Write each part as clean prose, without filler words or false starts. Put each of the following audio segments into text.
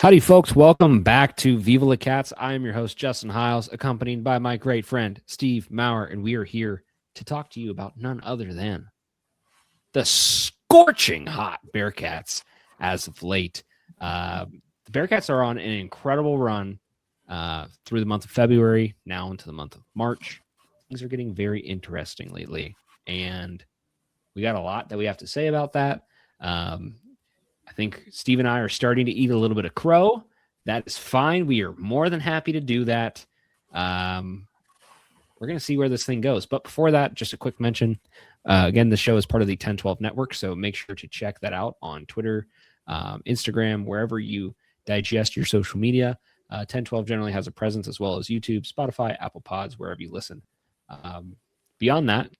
Howdy, folks. Welcome back to Viva La Cats. I am your host, Justin Hiles, accompanied by my great friend, Steve Maurer, and we are here to talk to you about none other than the scorching hot Bearcats as of late. The Bearcats are on an incredible run through the month of February, now into the month of March. Things are getting very interesting lately, and we got a lot that we have to say about that. I think Steve and I are starting to eat a little bit of crow. That is fine. We are more than happy to do that. We're going to see where this thing goes. But before that, just a quick mention. Again, the show is part of the 1012 network, so make sure to check that out on Twitter, Instagram, wherever you digest your social media. 1012 generally has a presence as well as YouTube, Spotify, Apple Pods, wherever you listen. Beyond that,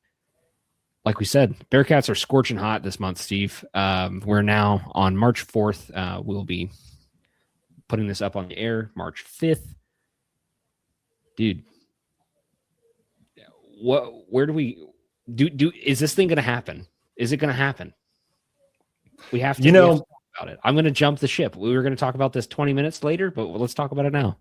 like we said, Bearcats are scorching hot this month, Steve. We're now on March 4th. We'll be putting this up on the air March 5th. Dude, where do we do? Is this thing going to happen? Is it going to happen? We have to, talk about it. I'm going to jump the ship. We were going to talk about this 20 minutes later, but let's talk about it now.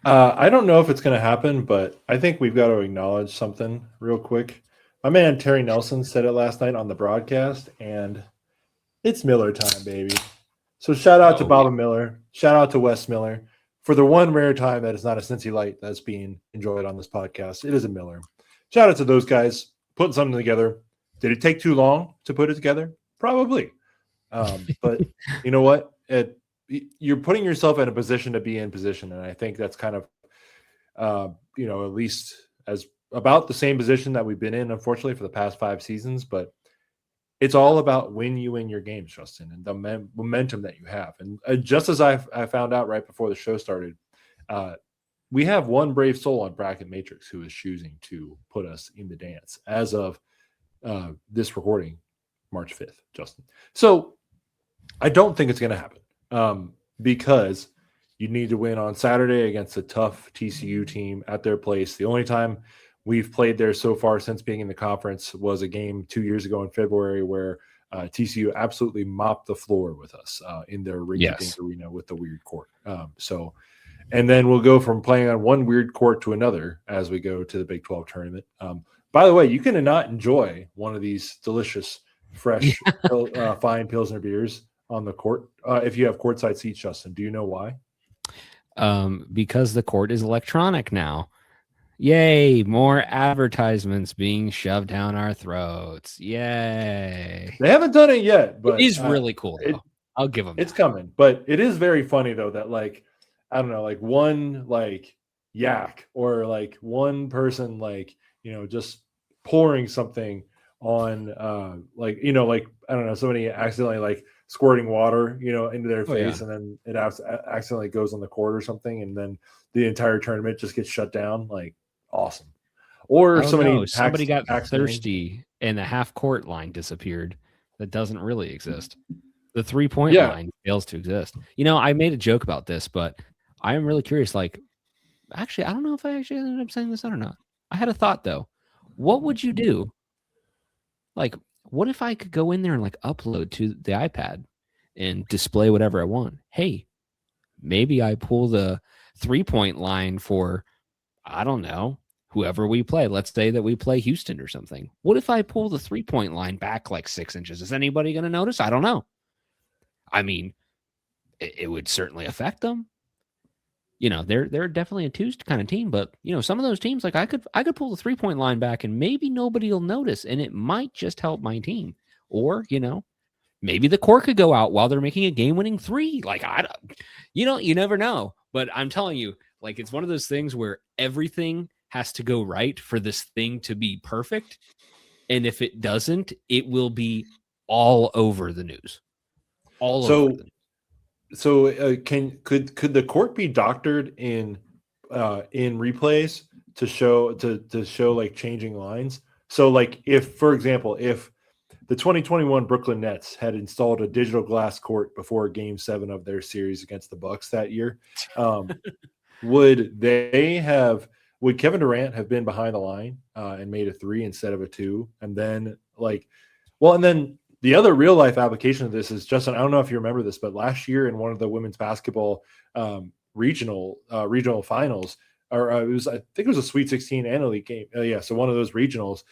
I don't know if it's going to happen, but I think we've got to acknowledge something real quick. My man Terry Nelson said it last night on the broadcast, and it's Miller time, baby. So shout out to Bob Miller. Shout out to Wes Miller for the one rare time that is not a Cincy Light that's being enjoyed on this podcast. It is a Miller. Shout out to those guys putting something together. Did it take too long to put it together? Probably. But you know what? You're putting yourself in a position to be in position, and I think that's kind of, at least as about the same position that we've been in, unfortunately, for the past 5 seasons. But it's all about when you win your games, Justin, and the momentum that you have. And just as I found out right before the show started, we have one brave soul on Bracket Matrix who is choosing to put us in the dance as of this recording, March 5th, Justin. So I don't think it's going to happen because you need to win on Saturday against a tough TCU team at their place. The only time we've played there so far since being in the conference was a game 2 years ago in February where TCU absolutely mopped the floor with us in their rinky-dink arena with the weird court. And then we'll go from playing on one weird court to another as we go to the Big 12 tournament. By the way, you can not enjoy one of these delicious, fresh, fine Pilsner beers on the court if you have courtside seats, Justin. Do you know why? Because the court is electronic now. Yay, more advertisements being shoved down our throats. Yay. They haven't done it yet, but it is really cool, though. I'll give them it's coming. But it is very funny, though, that, I don't know, one, yak or, one person, just pouring something on, I don't know, somebody accidentally, squirting water, into their face, and then it accidentally goes on the court or something, and then the entire tournament just gets shut down. Awesome. Or somebody got thirsty and the half court line disappeared. That doesn't really exist. The 3-point line fails to exist. I made a joke about this, but I am really curious. Actually, I don't know if I actually ended up saying this or not. I had a thought, though. What would you do? What if I could go in there and upload to the iPad and display whatever I want? Hey, maybe I pull the 3-point line for, I don't know, whoever we play. Let's say that we play Houston or something. What if I pull the 3-point line back 6 inches? Is anybody going to notice? I don't know. I mean, it would certainly affect them. They're definitely a 2 kind of team, but some of those teams, I could pull the 3-point line back and maybe nobody will notice, and it might just help my team. Or maybe the court could go out while they're making a game-winning 3. You never know. But I'm telling you, it's one of those things where everything has to go right for this thing to be perfect, and if it doesn't, it will be all over the news. Over the news. So could the court be doctored in replays to show changing lines? So if, for example, if the 2021 Brooklyn Nets had installed a digital glass court before Game 7 of their series against the Bucks that year, would Kevin Durant have been behind the line and made a 3 instead of a 2? And then the other real life application of this is, Justin, I don't know if you remember this, but last year in one of the women's basketball regional finals, or I think it was a Sweet 16 and a league game. So one of those regionals,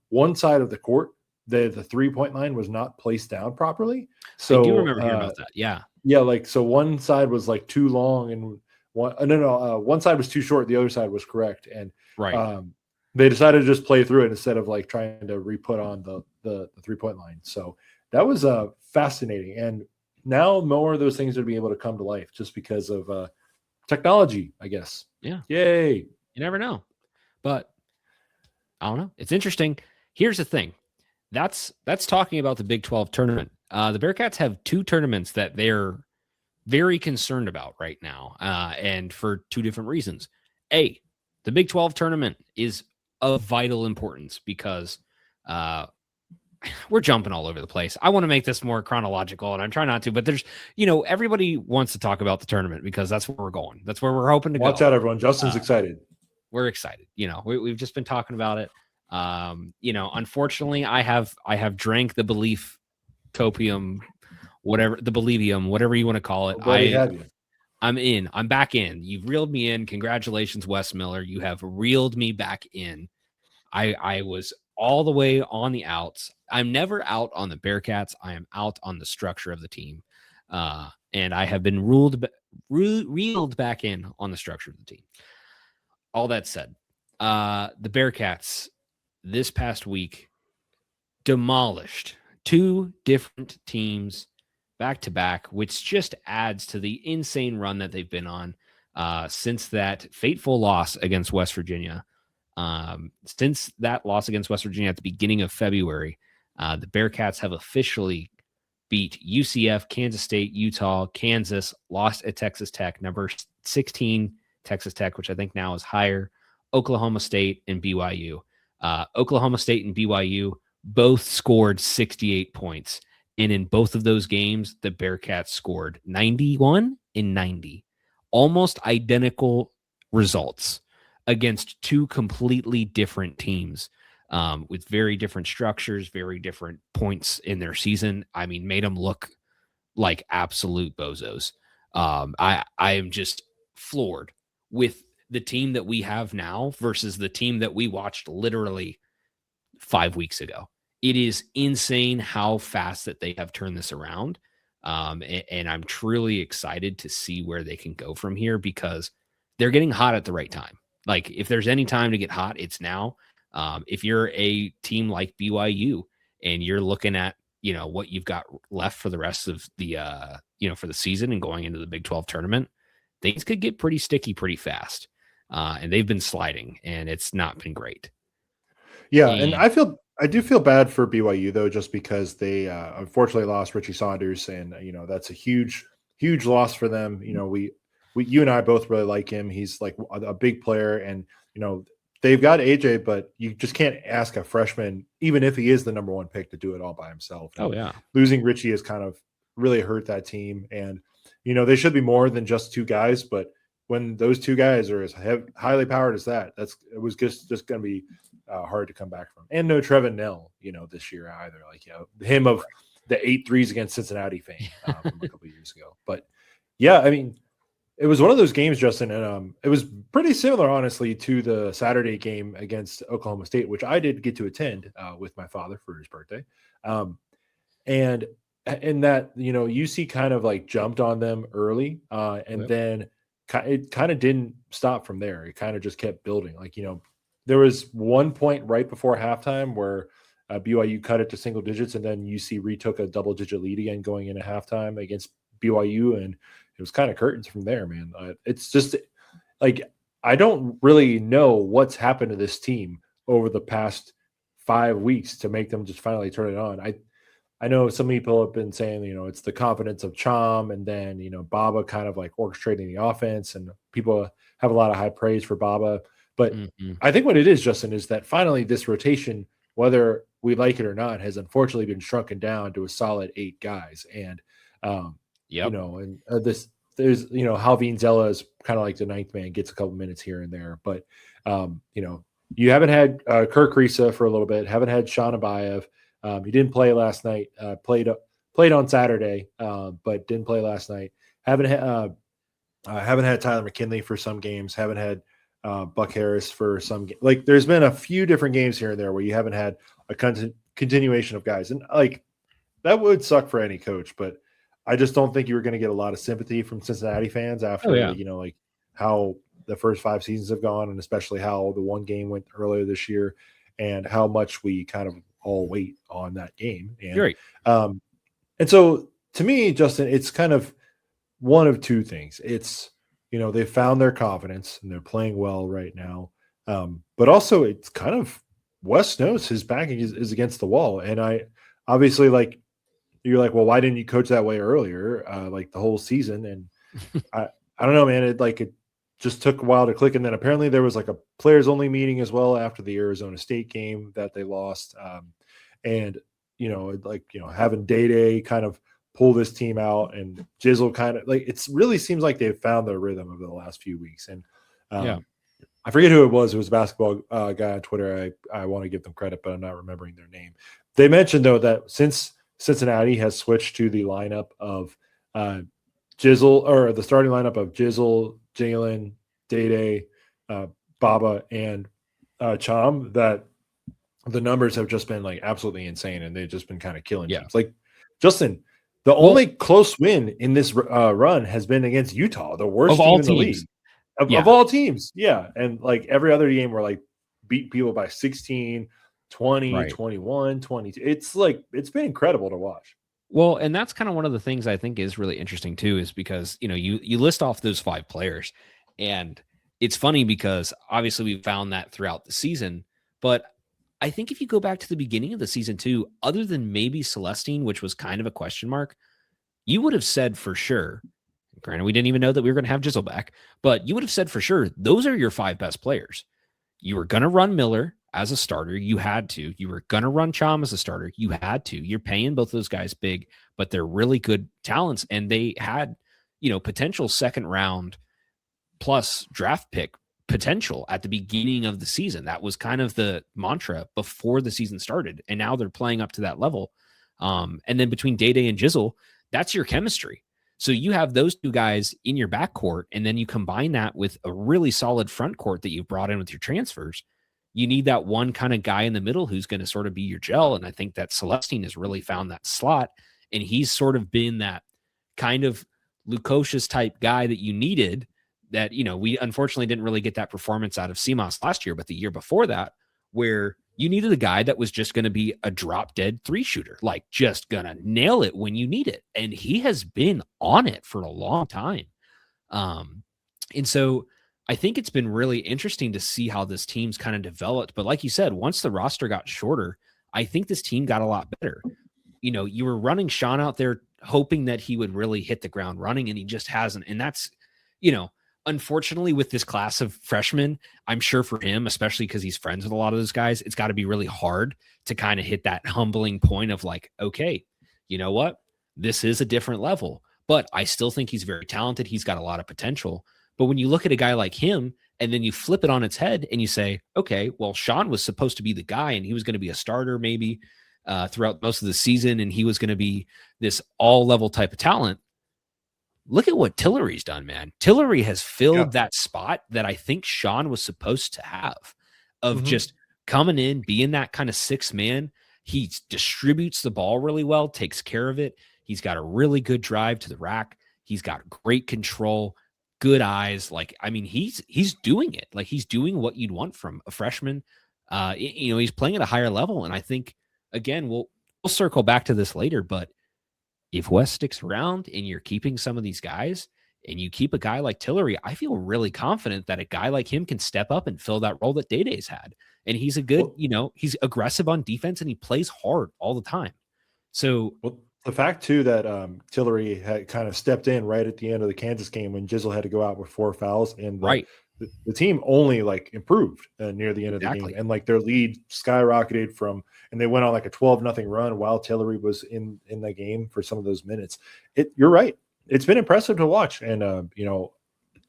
one side of the court, the 3-point line was not placed down properly. So I do remember hearing about that. Yeah. Yeah. Like, so one side was like too long and one side was too short. The other side was correct. And they decided to just play through it instead of like trying to re-put on the 3-point line. So that was fascinating. And now more of those things would be able to come to life just because of technology, I guess. Yeah. Yay. You never know. But I don't know. It's interesting. Here's the thing. That's talking about the Big 12 tournament. The Bearcats have 2 tournaments that they're very concerned about right now, and for 2 different reasons. A, the Big 12 tournament is of vital importance because we're jumping all over the place. I want to make this more chronological, and I'm trying not to, but there's, everybody wants to talk about the tournament because that's where we're going. That's where we're hoping to go. Watch out, everyone. Justin's excited. We're excited. We've just been talking about it. Unfortunately, I have drank the belief copium, whatever the believium, whatever you want to call it. I'm back in. You've reeled me in. Congratulations, Wes Miller. You have reeled me back in. I was all the way on the outs. I'm never out on the Bearcats. I am out on the structure of the team. And I have been reeled back in on the structure of the team. All that said, the Bearcats this past week demolished 2 different teams back to back, which just adds to the insane run that they've been on since that fateful loss against West Virginia. Since that loss against West Virginia at the beginning of February, the Bearcats have officially beat UCF, Kansas State, Utah, Kansas, lost at Texas Tech, number 16 Texas Tech, which I think now is higher, Oklahoma State and BYU. Oklahoma State and BYU both scored 68 points. And in both of those games, the Bearcats scored 91 and 90. Almost identical results against 2 completely different teams with very different structures, very different points in their season. I mean, made them look like absolute bozos. I am just floored with the team that we have now versus the team that we watched literally 5 weeks ago. It is insane how fast that they have turned this around. And I'm truly excited to see where they can go from here because they're getting hot at the right time. Like, if there's any time to get hot, it's now. If you're a team like BYU and you're looking at, what you've got left for the rest of the, for the season and going into the Big 12 tournament, things could get pretty sticky pretty fast. And they've been sliding and it's not been great. Yeah. And I do feel bad for BYU though, just because they unfortunately lost Richie Saunders, and that's a huge loss for them. You and I both really like him. He's like a big player, and they've got AJ, but you just can't ask a freshman, even if he is the number 1 pick, to do it all by himself. Oh yeah, losing Richie has kind of really hurt that team, and they should be more than just 2 guys, but when those 2 guys are as highly powered as that, it was just going to be hard to come back from. And no Trevin Nell, this year either. Like, him of the 8 threes against Cincinnati fame from a couple of years ago. But yeah, I mean, it was one of those games, Justin, and it was pretty similar, honestly, to the Saturday game against Oklahoma State, which I did get to attend with my father for his birthday. And in that, UC kind of like jumped on them early, and then it kind of didn't stop from there. It kind of just kept building. Like, there was one point right before halftime where BYU cut it to single digits, and then UC retook a double-digit lead again going into halftime against BYU, and it was kind of curtains from there, man. It's just like, I don't really know what's happened to this team over the past 5 weeks to make them just finally turn it on. I know some people have been saying, it's the confidence of Chom, and then, Baba kind of like orchestrating the offense, and people have a lot of high praise for Baba. But I think what it is, Justin, is that finally this rotation, whether we like it or not, has unfortunately been shrunken down to a solid 8 guys. And, there's, Halvin Zella is kind of like the 9th man, gets a couple minutes here and there. But, you haven't had Kirk Risa for a little bit, haven't had Sean Abayev. He didn't play last night. Played on Saturday, but didn't play last night. Haven't had Tyler McKinley for some games. Haven't had Buck Harris for some. Like, there's been a few different games here and there where you haven't had a continuation of guys, and like that would suck for any coach. But I just don't think you were going to get a lot of sympathy from Cincinnati fans after like how the first 5 seasons have gone, and especially how the one game went earlier this year, and how much we kind of all wait on that game. And, right. And so to me, Justin, it's kind of one of two things. It's, they found their confidence and they're playing well right now. But also it's kind of Wes knows his backing is against the wall. And I obviously, like, you're like, well, why didn't you coach that way earlier? Like the whole season. And I don't know, man. It just took a while to click. And then apparently there was like a players only meeting as well after the Arizona State game that they lost. And, having Day kind of pull this team out, and Jizzle kind of like, it really seems like they've found their rhythm over the last few weeks. And I forget who it was. It was a basketball guy on Twitter. I want to give them credit, but I'm not remembering their name. They mentioned, though, that since Cincinnati has switched to the lineup of Jizzle, or the starting lineup of Jizzle, Jalen, Day, Baba, and Cham, that the numbers have just been like absolutely insane, and they've just been kind of killing teams. Like, Justin, the only close win in this run has been against Utah, the worst team in the league. Of all teams. Yeah. And like every other game, we're like beat people by 16, 20, 21, 22. It's like, it's been incredible to watch. Well, and that's kind of one of the things I think is really interesting too, is because, you list off those 5 players, and it's funny because obviously we found that throughout the season, but I think if you go back to the beginning of the season too, other than maybe Celestine, which was kind of a question mark, you would have said for sure, granted, we didn't even know that we were going to have Jizzle back, but you would have said for sure, those are your 5 best players. You were going to run Miller as a starter. You had to. You were going to run Cham as a starter. You had to. You're paying both those guys big, but they're really good talents. And they had, potential second round plus draft pick potential at the beginning of the season. That was kind of the mantra before the season started. And now they're playing up to that level. And then between Day and Jizzle, that's your chemistry. So you have those 2 guys in your backcourt, and then you combine that with a really solid front court that you've brought in with your transfers. You need that one kind of guy in the middle who's going to sort of be your gel. And I think that Celestine has really found that slot. And he's sort of been that kind of Lukosius type guy that you needed, that, we unfortunately didn't really get that performance out of Seamas last year, but the year before that, where you needed a guy that was just going to be a drop dead 3 shooter, like just going to nail it when you need it. And he has been on it for a long time. And so I think it's been really interesting to see how this team's kind of developed. But like you said, once the roster got shorter, I think this team got a lot better. You were running Sean out there hoping that he would really hit the ground running, and he just hasn't. And that's, unfortunately, with this class of freshmen, I'm sure for him, especially because he's friends with a lot of those guys, it's got to be really hard to kind of hit that humbling point of like, okay, you know what? This is a different level, but I still think he's very talented. He's got a lot of potential. But when you look at a guy like him, and then you flip it on its head and you say, okay, well, Sean was supposed to be the guy, and he was going to be a starter maybe throughout most of the season, and he was going to be this all-level type of talent. Look at what Tillery's done, man. Tillery has filled that spot that I think Sean was supposed to have, of just coming in, being that kind of 6th man. He distributes the ball really well, takes care of it. He's got a really good drive to the rack. He's got great control, good eyes. Like, I mean, he's doing it. Like, he's doing what you'd want from a freshman. He's playing at a higher level. And I think, again, we'll circle back to this later, but if Wes sticks around and you're keeping some of these guys, and you keep a guy like Tillery, I feel really confident that a guy like him can step up and fill that role that Day-Day's had. And he's a good, he's aggressive on defense, and he plays hard all the time. So the fact too that Tillery had kind of stepped in right at the end of the Kansas game when Jizzle had to go out with 4 fouls, and the team only like improved near the end of the game, and like their lead skyrocketed and they went on like a 12-0 run while Tillery was in the game for some of those minutes. You're right. It's been impressive to watch. And,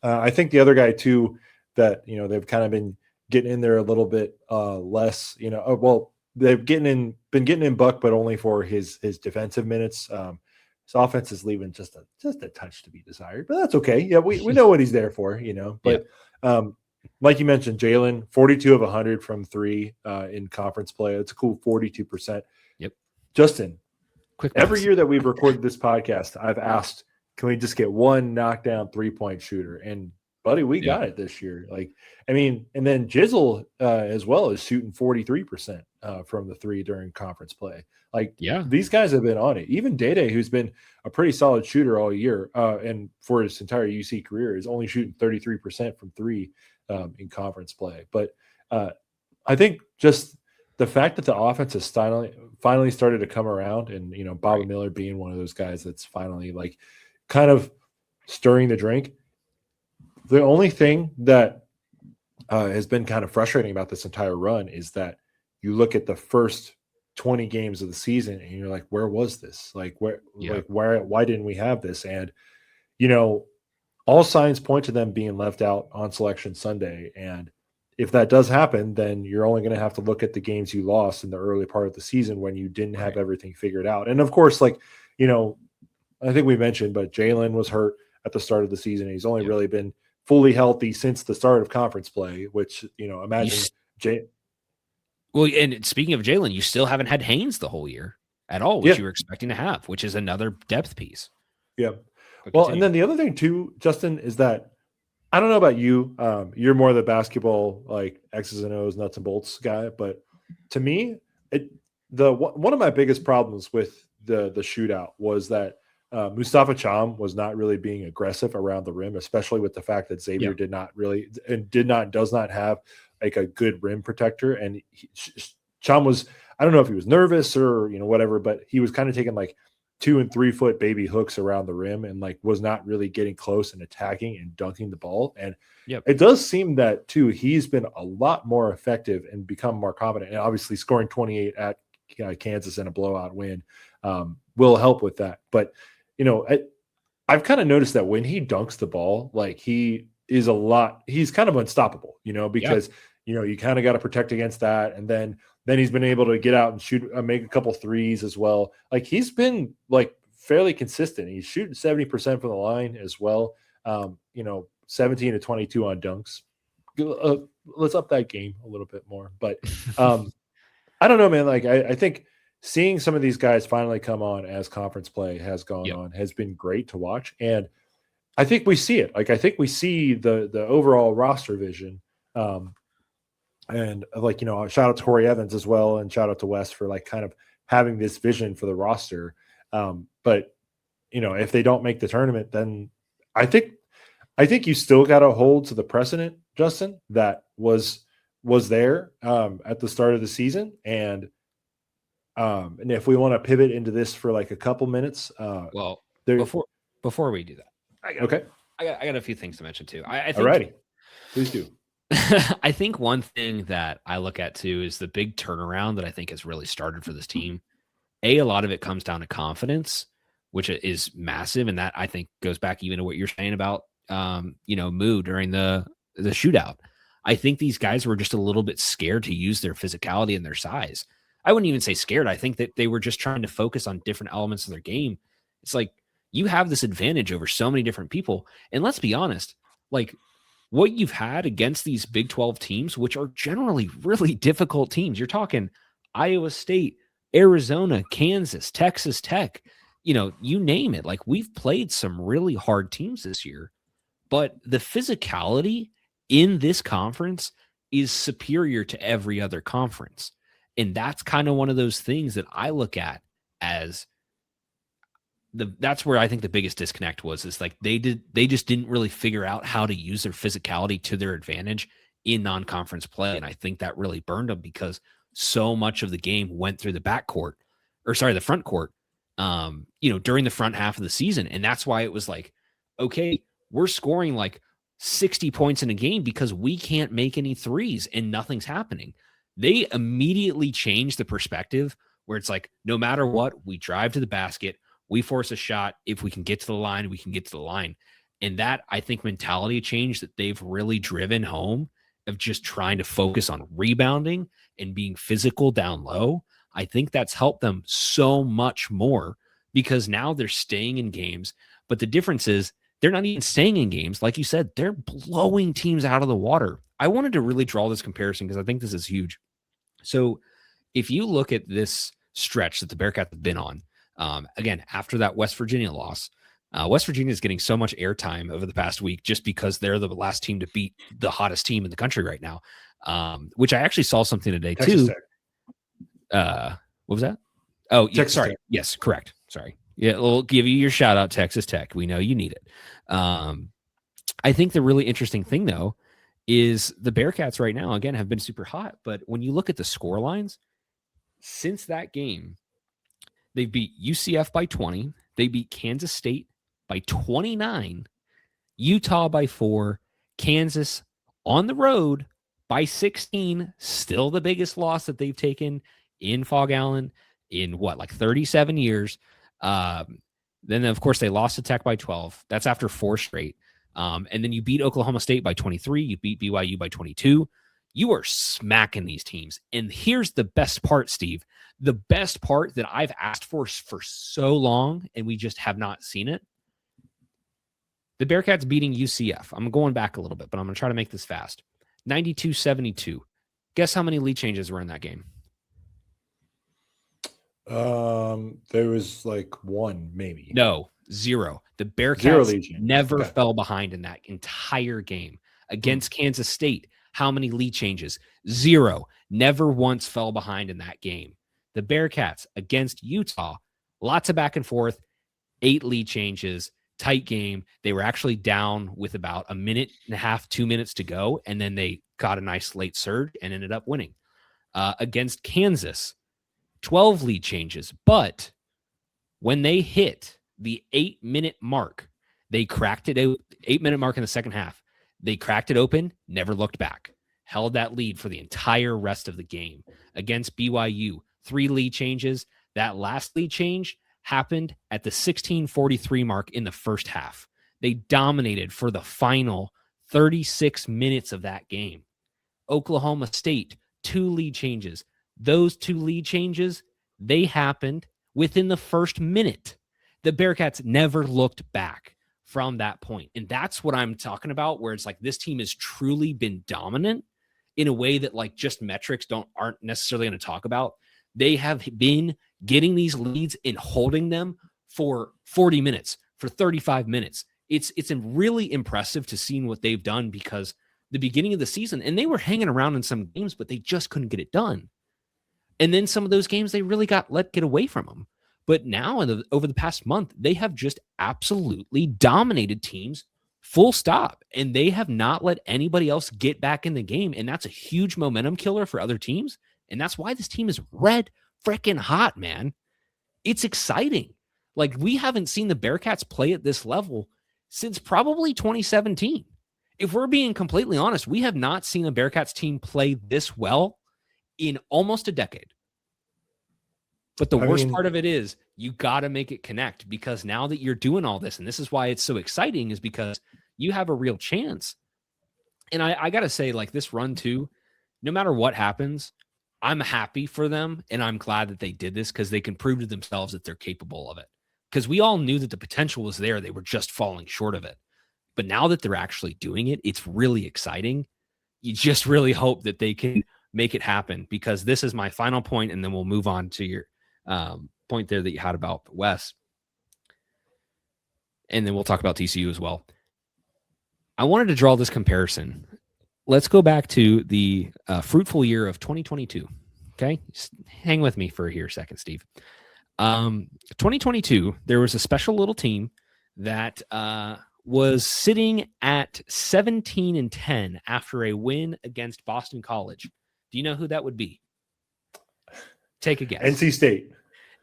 I think the other guy too, that, they've kind of been getting in there a little bit less, they've been getting in Buck, but only for his defensive minutes. His offense is leaving just a touch to be desired, but that's okay. Yeah, we know what he's there for, But like you mentioned, Jalen, 42 of 100 from three in conference play. It's a cool 42%. Yep. Justin, quick. Every year that we've recorded this podcast, I've asked, can we just get one knockdown 3-point shooter? And buddy, we got it this year. And then Jizzle as well is shooting 43% from the three during conference play. These guys have been on it. Even Day, who's been a pretty solid shooter all year, and for his entire UC career, is only shooting 33% from three in conference play. But I think just the fact that the offense has finally started to come around, and Bobby Miller being one of those guys that's finally kind of stirring the drink. The only thing that has been kind of frustrating about this entire run is that you look at the first 20 games of the season and you're like, where was this? Why didn't we have this? And, all signs point to them being left out on Selection Sunday. And if that does happen, then you're only going to have to look at the games you lost in the early part of the season when you didn't have everything figured out. And of course, I think we mentioned, but Jalen was hurt at the start of the season. He's only really been fully healthy since the start of conference play, which, imagine Well, and speaking of Jalen, you still haven't had Haynes the whole year at all, which you were expecting to have, which is another depth piece. Yeah. Well, and then the other thing too, Justin, is that I don't know about you. You're more the basketball, X's and O's, nuts and bolts guy. But to me, one of my biggest problems with the shootout was that Mustafa Cham was not really being aggressive around the rim, especially with the fact that Xavier does not have a good rim protector. And Cham was, I don't know if he was nervous or, whatever, but he was kind of taking 2 and 3 foot baby hooks around the rim and was not really getting close and attacking and dunking the ball. And it does seem that too, he's been a lot more effective and become more confident, and obviously scoring 28 at Kansas in a blowout win will help with that. But, I've kind of noticed that when he dunks the ball, he's kind of unstoppable, because, you kind of got to protect against that. And then he's been able to get out and shoot, make a couple threes as well. He's been fairly consistent. He's shooting 70% from the line as well. 17 to 22 on dunks. Let's up that game a little bit more. But I don't know, man. I think seeing some of these guys finally come on as conference play has gone on has been great to watch. And I think we see it. I think we see the overall roster vision. And shout out to Corey Evans as well, and shout out to Wes for kind of having this vision for the roster. But if they don't make the tournament, then I think you still got to hold to the precedent, Justin, that was there at the start of the season. And if we want to pivot into this for a couple minutes, before we do that, I got a few things to mention too. I think, alrighty, please do. I think one thing that I look at too is the big turnaround that I think has really started for this team. A lot of it comes down to confidence, which is massive. And that I think goes back even to what you're saying about, Moo during the shootout. I think these guys were just a little bit scared to use their physicality and their size. I wouldn't even say scared. I think that they were just trying to focus on different elements of their game. It's you have this advantage over so many different people. And let's be honest, what you've had against these Big 12 teams, which are generally really difficult teams. You're talking Iowa State, Arizona, Kansas, Texas Tech, you name it. We've played some really hard teams this year, but the physicality in this conference is superior to every other conference. And that's kind of one of those things that I look at as that's where I think the biggest disconnect was, is they just didn't really figure out how to use their physicality to their advantage in non-conference play. And I think that really burned them, because so much of the game went through the the front court, during the front half of the season. And that's why it was okay, we're scoring 60 points in a game because we can't make any threes and nothing's happening. They immediately changed the perspective where it's no matter what, we drive to the basket, we force a shot. If we can get to the line, we can get to the line. And that, I think, mentality change that they've really driven home of just trying to focus on rebounding and being physical down low, I think that's helped them so much more because now they're staying in games. But the difference is they're not even staying in games. Like you said, they're blowing teams out of the water. I wanted to really draw this comparison because I think this is huge. So if you look at this stretch that the Bearcats have been on, again, after that West Virginia loss, West Virginia is getting so much airtime over the past week just because they're the last team to beat the hottest team in the country right now, which I actually saw something today Texas too. Tech. What was that? Oh, yeah, Texas sorry. Tech. Yes, correct. Sorry. Yeah, we'll give you your shout out, Texas Tech. We know you need it. I think the really interesting thing, though, is the Bearcats right now, again, have been super hot. But when you look at the score lines, since that game, they've beat UCF by 20. They beat Kansas State by 29, Utah by 4, Kansas on the road by 16, still the biggest loss that they've taken in Fog Allen in like 37 years. Then, of course, they lost to Tech by 12. That's after 4 straight. And then you beat Oklahoma State by 23. You beat BYU by 22. You are smacking these teams. And here's the best part, Steve. The best part that I've asked for so long, and we just have not seen it. The Bearcats beating UCF. I'm going back a little bit, but I'm going to try to make this fast. 92-72. Guess how many lead changes were in that game? There was like 1, maybe. No, 0. The Bearcats never fell behind in that entire game. Against Kansas State, how many lead changes? 0. Never once fell behind in that game. The Bearcats against Utah, lots of back and forth, 8 lead changes, tight game. They were actually down with about a minute and a half, 2 minutes to go, and then they got a nice late surge and ended up winning. Against Kansas, 12 lead changes, but when they hit the 8-minute mark, they cracked it out, 8-minute mark in the second half. They cracked it open, never looked back, held that lead for the entire rest of the game. Against BYU, 3 lead changes. That last lead change happened at the 16:43 mark in the first half. They dominated for the final 36 minutes of that game. Oklahoma State, 2 lead changes. Those 2 lead changes, they happened within the first minute. The Bearcats never looked back from that point. And that's what I'm talking about, where it's like this team has truly been dominant in a way that like just metrics aren't necessarily going to talk about. They have been getting these leads and holding them for 40 minutes, for 35 minutes. It's really impressive to see what they've done because the beginning of the season, and they were hanging around in some games, but they just couldn't get it done. And then some of those games, they really got let get away from them. But now, over the past month, they have just absolutely dominated teams, full stop. And they have not let anybody else get back in the game. And that's a huge momentum killer for other teams. And that's why this team is red freaking hot, man. It's exciting. Like, we haven't seen the Bearcats play at this level since probably 2017. If we're being completely honest, we have not seen a Bearcats team play this well in almost a decade. But the worst part of it is you got to make it connect, because now that you're doing all this, and this is why it's so exciting, is because you have a real chance. And I got to say, like, this run too, no matter what happens, I'm happy for them. And I'm glad that they did this because they can prove to themselves that they're capable of it. Because we all knew that the potential was there. They were just falling short of it. But now that they're actually doing it, it's really exciting. You just really hope that they can make it happen, because this is my final point, and then we'll move on to your point there that you had about Wes. And then we'll talk about TCU as well. I wanted to draw this comparison. Let's go back to the fruitful year of 2022. Okay. Just hang with me for a second, Steve. 2022, there was a special little team that was sitting at 17-10 after a win against Boston College. Do you know who that would be? Take a guess. NC State.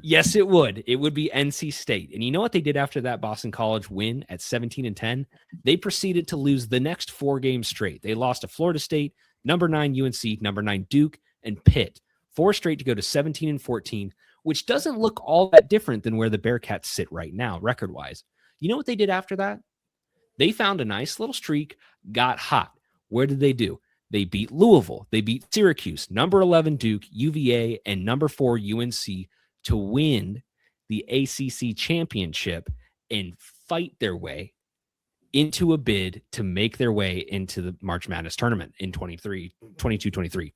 Yes, it would. It would be NC State. And you know what they did after that Boston College win at 17-10? They proceeded to lose the next 4 games straight. They lost to Florida State, number 9 UNC, number 9 Duke, and Pitt. 4 straight to go to 17-14, which doesn't look all that different than where the Bearcats sit right now, record-wise. You know what they did after that? They found a nice little streak, got hot. Where did they do? They beat Louisville. They beat Syracuse, number 11 Duke, UVA, and number 4 UNC to win the ACC championship and fight their way into a bid to make their way into the March Madness tournament in 22-23.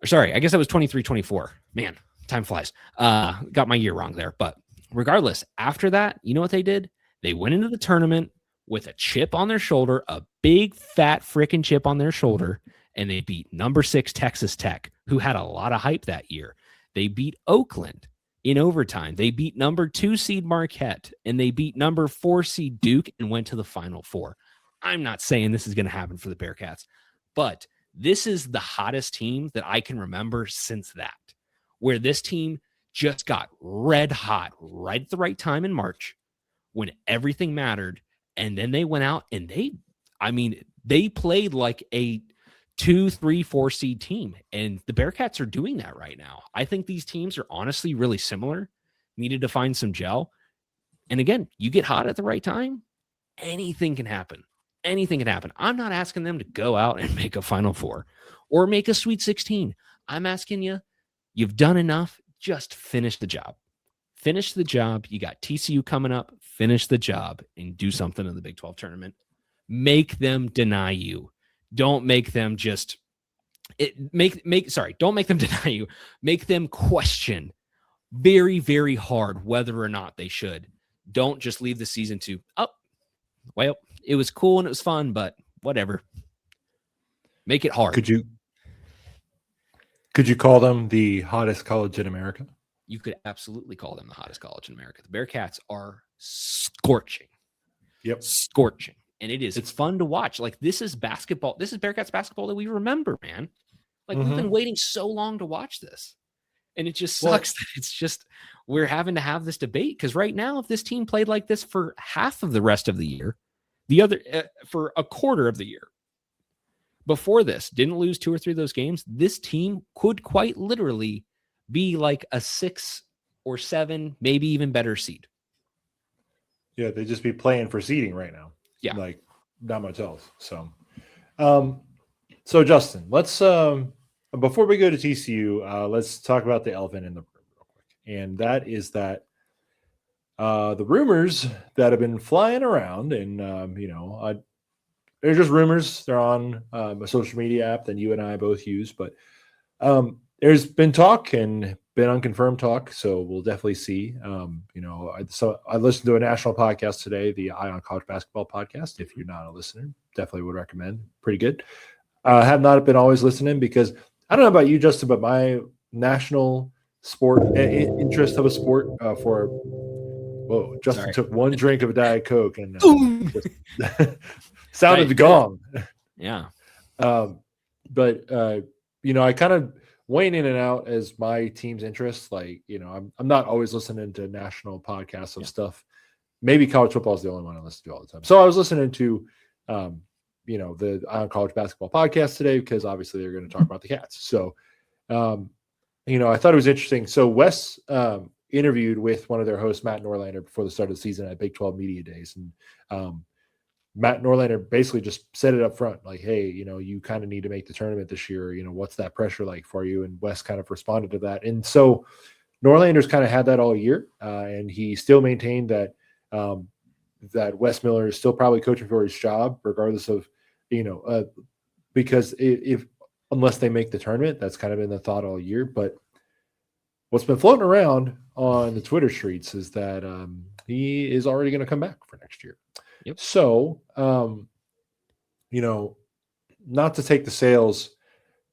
Sorry, I guess that was 23-24. Man, time flies. Got my year wrong there. But regardless, after that, you know what they did? They went into the tournament with a chip on their shoulder, a big fat freaking chip on their shoulder, and they beat number 6 Texas Tech, who had a lot of hype that year. They beat Oakland in overtime. They beat number 2 seed Marquette, and they beat number 4 seed Duke and went to the Final Four. I'm not saying this is going to happen for the Bearcats, but this is the hottest team that I can remember since that, where this team just got red hot right at the right time in March when everything mattered. And then they went out and they played like a 2, 3, 4 seed team. And the Bearcats are doing that right now. I think these teams are honestly really similar, needed to find some gel. And again, you get hot at the right time, anything can happen. Anything can happen. I'm not asking them to go out and make a Final Four or make a Sweet 16. I'm asking you, you've done enough. Just finish the job. Finish the job. You got TCU coming up. Finish the job and do something in the Big 12 tournament. Make them deny you. Don't make them just don't make them deny you. Make them question very, very hard whether or not they should. Don't just leave the season to, well, it was cool and it was fun, but whatever. Make it hard. Could you call them the hottest college in America? You could absolutely call them the hottest college in America. The Bearcats are scorching. Yep. Scorching. And it's fun to watch. Like, this is basketball. This is Bearcats basketball that we remember, man. Like, we've been waiting so long to watch this. And it just sucks that it's just we're having to have this debate, because right now, if this team played like this for half of the rest of the year, the other for a quarter of the year before this, didn't lose 2 or 3 of those games, this team could quite literally be like a 6 or 7, maybe even better seed. Yeah, they'd just be playing for seeding right now. Yeah. Like, not much else. So, Justin, let's before we go to TCU, let's talk about the elephant in the room real quick. And that is that the rumors that have been flying around, and they're just rumors. They're on a social media app that you and I both use, but there's been talk and been unconfirmed talk, so we'll definitely see. I listened to a national podcast today, the Eye on College Basketball podcast. If you're not a listener, definitely would recommend. Pretty good. Have not been always listening because I don't know about you, Justin, but my national sport interest of a sport Justin took one drink of a Diet Coke and sounded the gong. Yeah. I kind of wane in and out as my team's interests. Like, I'm not always listening to national podcasts of stuff. Maybe college football is the only one I listen to all the time. So I was listening to, the Eye College Basketball podcast today because obviously they're going to talk about the Cats. So, I thought it was interesting. So Wes interviewed with one of their hosts, Matt Norlander, before the start of the season at Big 12 Media Days. And Matt Norlander basically just said it up front, like, hey, you kind of need to make the tournament this year. What's that pressure like for you? And Wes kind of responded to that. And so Norlander's kind of had that all year. And he still maintained that that Wes Miller is still probably coaching for his job, regardless of, because unless they make the tournament, that's kind of been the thought all year. But what's been floating around on the Twitter streets is that he is already going to come back for next year. Yep. So, not to take the sails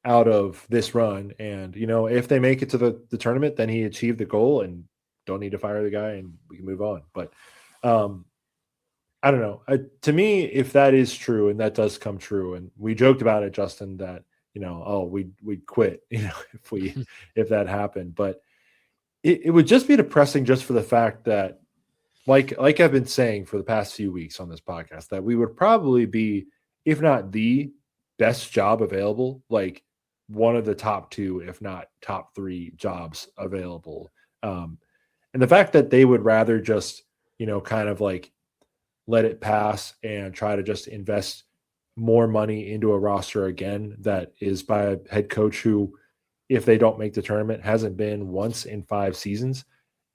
out of this run, and if they make it to the tournament, then he achieved the goal and don't need to fire the guy and we can move on. But I don't know. To me, if that is true and that does come true, and we joked about it, Justin, that we'd quit, if that happened, but it would just be depressing just for the fact that, like I've been saying for the past few weeks on this podcast, that we would probably be, if not the best job available, like one of the top 2, if not top 3 jobs available. And the fact that they would rather just, kind of like let it pass and try to just invest more money into a roster again that is by a head coach who, if they don't make the tournament, hasn't been once in 5 seasons.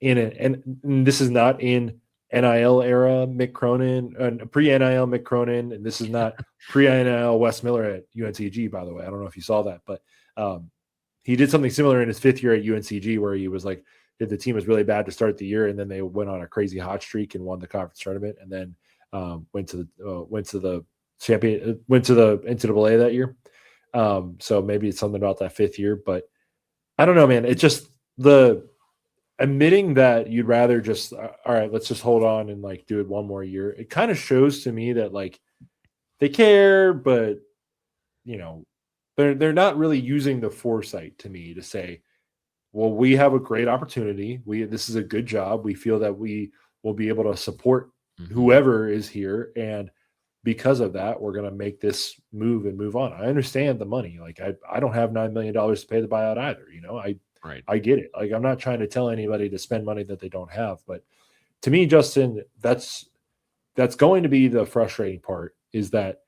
And this is not in NIL era Mick Cronin, pre-NIL Mick Cronin, and this is not pre-NIL Wes Miller at UNCG, by the way. I don't know if you saw that, but he did something similar in his 5th year at UNCG where he was like, the team was really bad to start the year, and then they went on a crazy hot streak and won the conference tournament, and then went to the NCAA that year. So maybe it's something about that 5th year, but I don't know, man. It's just the admitting that you'd rather just, all right, let's just hold on and like do it one more year. It kind of shows to me that like they care, but you know, they're not really using the foresight to me to say, well, we have a great opportunity. This is a good job. We feel that we will be able to support whoever is here, and because of that, we're going to make this move and move on. I understand the money. Like I don't have $9 million to pay the buyout either. You know, I get it. Like I'm not trying to tell anybody to spend money that they don't have. But to me, Justin, that's going to be the frustrating part, is that,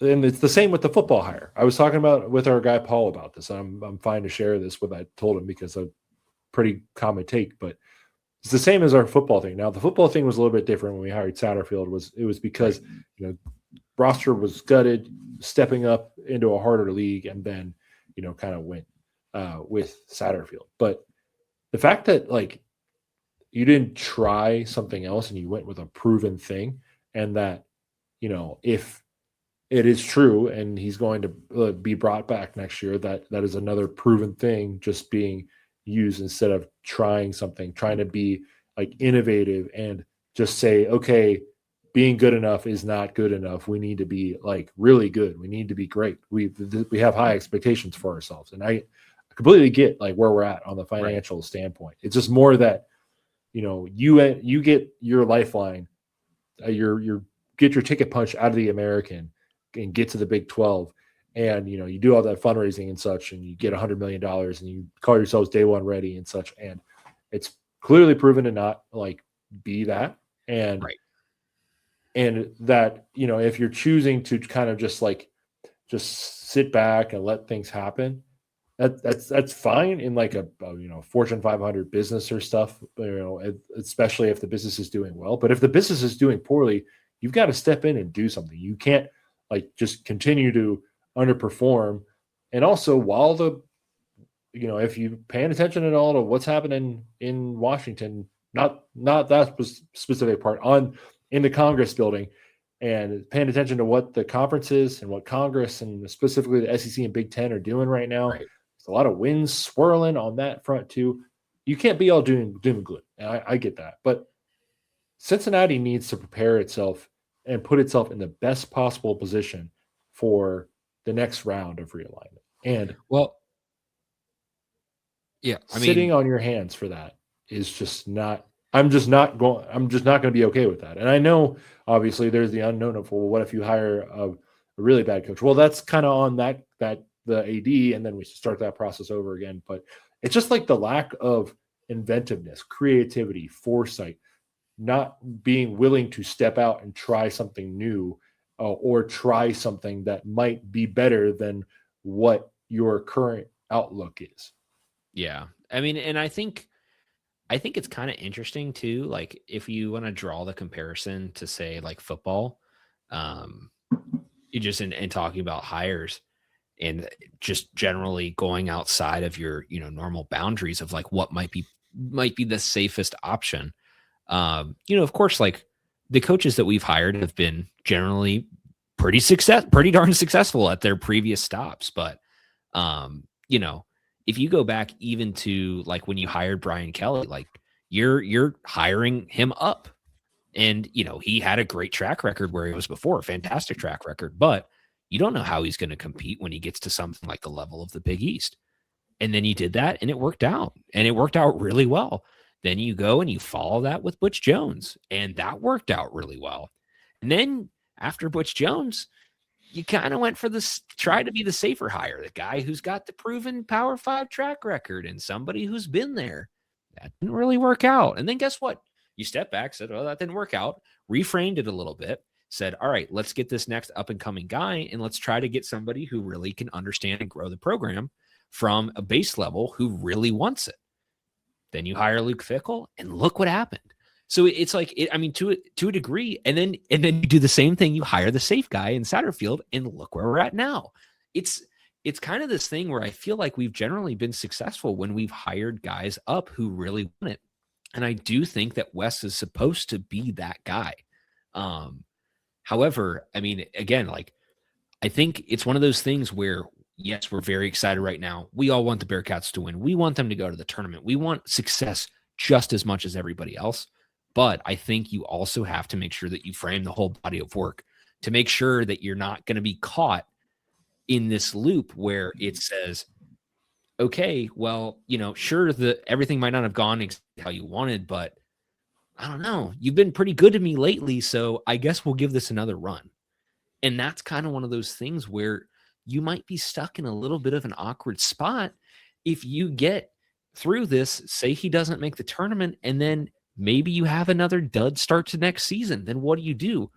and it's the same with the football hire. I was talking about with our guy Paul about this. I'm fine to share this with I told him because a pretty common take, but it's the same as our football thing. Now the football thing was a little bit different when we hired Satterfield. It was because you know roster was gutted, stepping up into a harder league, and then you know kind of went with Satterfield. But the fact that like you didn't try something else and you went with a proven thing, and that you know if it is true and he's going to be brought back next year, that is another proven thing just being used instead of trying to be like innovative and just say, okay, being good enough is not good enough. We need to be like really good. We need to be great. We have high expectations for ourselves. And I completely get like where we're at on the financial standpoint. It's just more that, you know, you get your lifeline, your get your ticket punch out of the American and get to the Big 12. And, you know, you do all that fundraising and such, and you get $100 million and you call yourselves day one ready and such. And it's clearly proven to not like be that. And, and that, you know, if you're choosing to kind of just sit back and let things happen, that's fine in like a you know, Fortune 500 business or stuff, you know, especially if the business is doing well. But if the business is doing poorly, you've got to step in and do something. You can't like just continue to underperform. And also while you know, if you're paying attention at all to what's happening in Washington, not that specific part in the Congress building, and paying attention to what the conference is and what Congress and specifically the SEC and Big Ten are doing right now. There's a lot of winds swirling on that front too. You can't be all doom and gloom. And I get that, but Cincinnati needs to prepare itself and put itself in the best possible position for the next round of realignment. And sitting on your hands for that is just not. I'm just not going to be okay with that. And I know obviously there's the unknown of, well, what if you hire a really bad coach? Well, that's kind of on the AD, and then we start that process over again. But it's just like the lack of inventiveness, creativity, foresight, not being willing to step out and try something new or try something that might be better than what your current outlook is. Yeah. I mean, and I think it's kind of interesting too. Like if you want to draw the comparison to say like football, you just in talking about hires and just generally going outside of your, you know, normal boundaries of like what might be the safest option. You know, of course, like the coaches that we've hired have been generally pretty darn successful at their previous stops. But, you know, if you go back even to like when you hired Brian Kelly, like you're hiring him up, and, you know, he had a great track record where he was before, a fantastic track record, but you don't know how he's going to compete when he gets to something like the level of the Big East. And then he did that and it worked out, and it worked out really well. Then you go and you follow that with Butch Jones, and that worked out really well. And then after Butch Jones, you kind of went for this, try to be the safer hire, the guy who's got the proven Power 5 track record and somebody who's been there. That didn't really work out. And then guess what? You step back, said, oh, that didn't work out, reframed it a little bit, said, all right, let's get this next up and coming guy, and let's try to get somebody who really can understand and grow the program from a base level who really wants it. Then you hire Luke Fickell, and look what happened. So it's like, to a degree, and then you do the same thing. You hire the safe guy in Satterfield, and look where we're at now. It's kind of this thing where I feel like we've generally been successful when we've hired guys up who really want it. And I do think that Wes is supposed to be that guy. However, I mean, again, like, I think it's one of those things where, yes, we're very excited right now. We all want the Bearcats to win. We want them to go to the tournament. We want success just as much as everybody else. But I think you also have to make sure that you frame the whole body of work to make sure that you're not going to be caught in this loop where it says, okay, well, sure, everything might not have gone exactly how you wanted, but I don't know. You've been pretty good to me lately, so I guess we'll give this another run. And that's kind of one of those things where you might be stuck in a little bit of an awkward spot if you get through this. Say he doesn't make the tournament, and then maybe you have another dud start to next season. Then what do?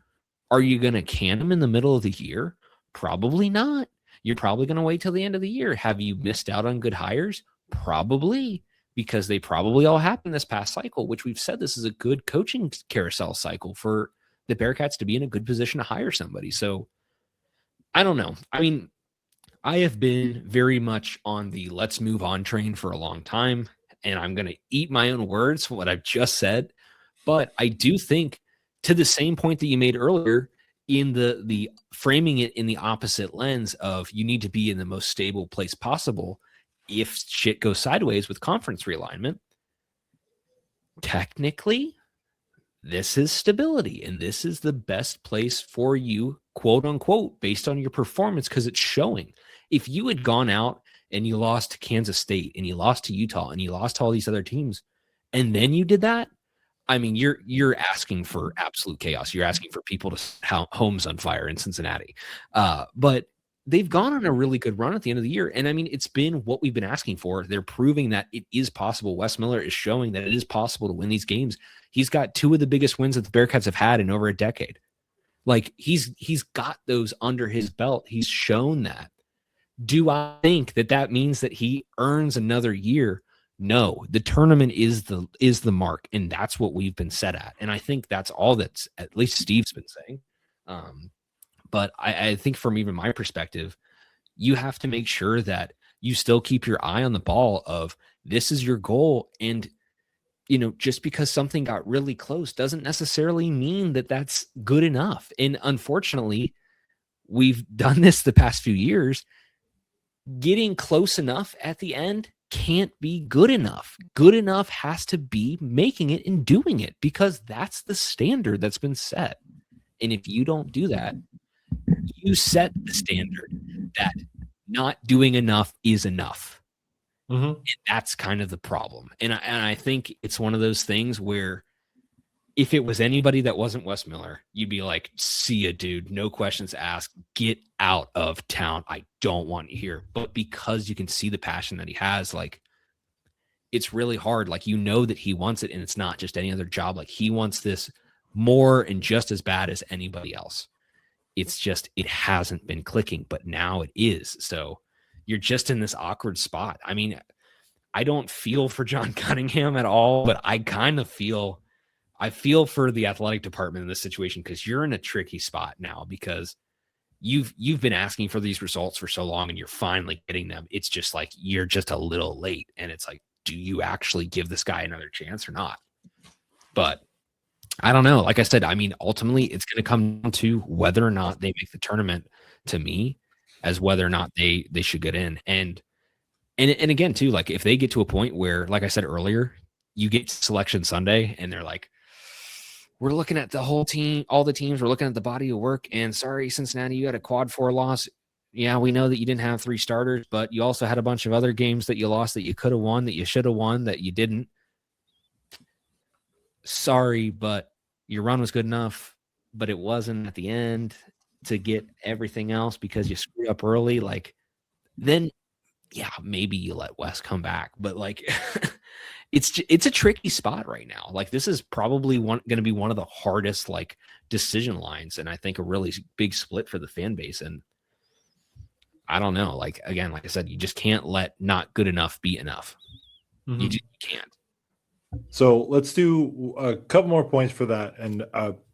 Are you going to can him in the middle of the year? Probably not. You're probably going to wait till the end of the year. Have you missed out on good hires? Probably, because they probably all happened this past cycle, which we've said this is a good coaching carousel cycle for the Bearcats to be in a good position to hire somebody. So I don't know. I mean, I have been very much on the let's move on train for a long time, and I'm going to eat my own words for what I've just said. But I do think, to the same point that you made earlier, in the framing it in the opposite lens of you need to be in the most stable place possible if shit goes sideways with conference realignment, technically, this is stability, and this is the best place for you, quote unquote, based on your performance, because it's showing. If you had gone out and you lost to Kansas State and you lost to Utah and you lost to all these other teams, and then you did that, I mean, you're asking for absolute chaos. You're asking for people to set homes on fire in Cincinnati. But they've gone on a really good run at the end of the year. And I mean, it's been what we've been asking for. They're proving that it is possible. Wes Miller is showing that it is possible to win these games. He's got two of the biggest wins that the Bearcats have had in over a decade. Like, he's got those under his belt. He's shown that. Do I think that means that he earns another year? No, the tournament is the mark, and that's what we've been set at. And I think that's all that's at least Steve's been saying. But I think from even my perspective, you have to make sure that you still keep your eye on the ball of this is your goal. And, just because something got really close doesn't necessarily mean that that's good enough. And unfortunately, we've done this the past few years. Getting close enough at the end can't be good enough. Good enough has to be making it and doing it, because that's the standard that's been set. And if you don't do that, you set the standard that not doing enough is enough. Mm-hmm. And that's kind of the problem. And I think it's one of those things where if it was anybody that wasn't Wes Miller, you'd be like, see ya, dude. No questions asked. Get out of town. I don't want you here. But because you can see the passion that he has, like, it's really hard. Like, that he wants it, and it's not just any other job. Like, he wants this more and just as bad as anybody else. It's just, it hasn't been clicking, but now it is. So you're just in this awkward spot. I mean, I don't feel for John Cunningham at all, but I kind of feel for the athletic department in this situation, because you're in a tricky spot now, because you've been asking for these results for so long and you're finally getting them. It's just like, you're just a little late. And it's like, do you actually give this guy another chance or not? But I don't know. Like I said, I mean, ultimately it's going to come down to whether or not they make the tournament, to me, as whether or not they should get in. And again, too, like, if they get to a point where, like I said earlier, you get Selection Sunday and they're like, we're looking at the whole team, all the teams, we're looking at the body of work, and sorry, Cincinnati, you had a quad 4 loss. Yeah, we know that you didn't have 3 starters, but you also had a bunch of other games that you lost that you could have won, that you should have won, that you didn't. Sorry, but your run was good enough, but it wasn't at the end to get everything else because you screwed up early. Like, then, yeah, maybe you let Wes come back. But, like, it's a tricky spot right now. Like this is probably going to be one of the hardest like decision lines, and I think a really big split for the fan base. And I don't know. Like again, like I said, you just can't let not good enough be enough. Mm-hmm. You just can't. So let's do a couple more points for that. And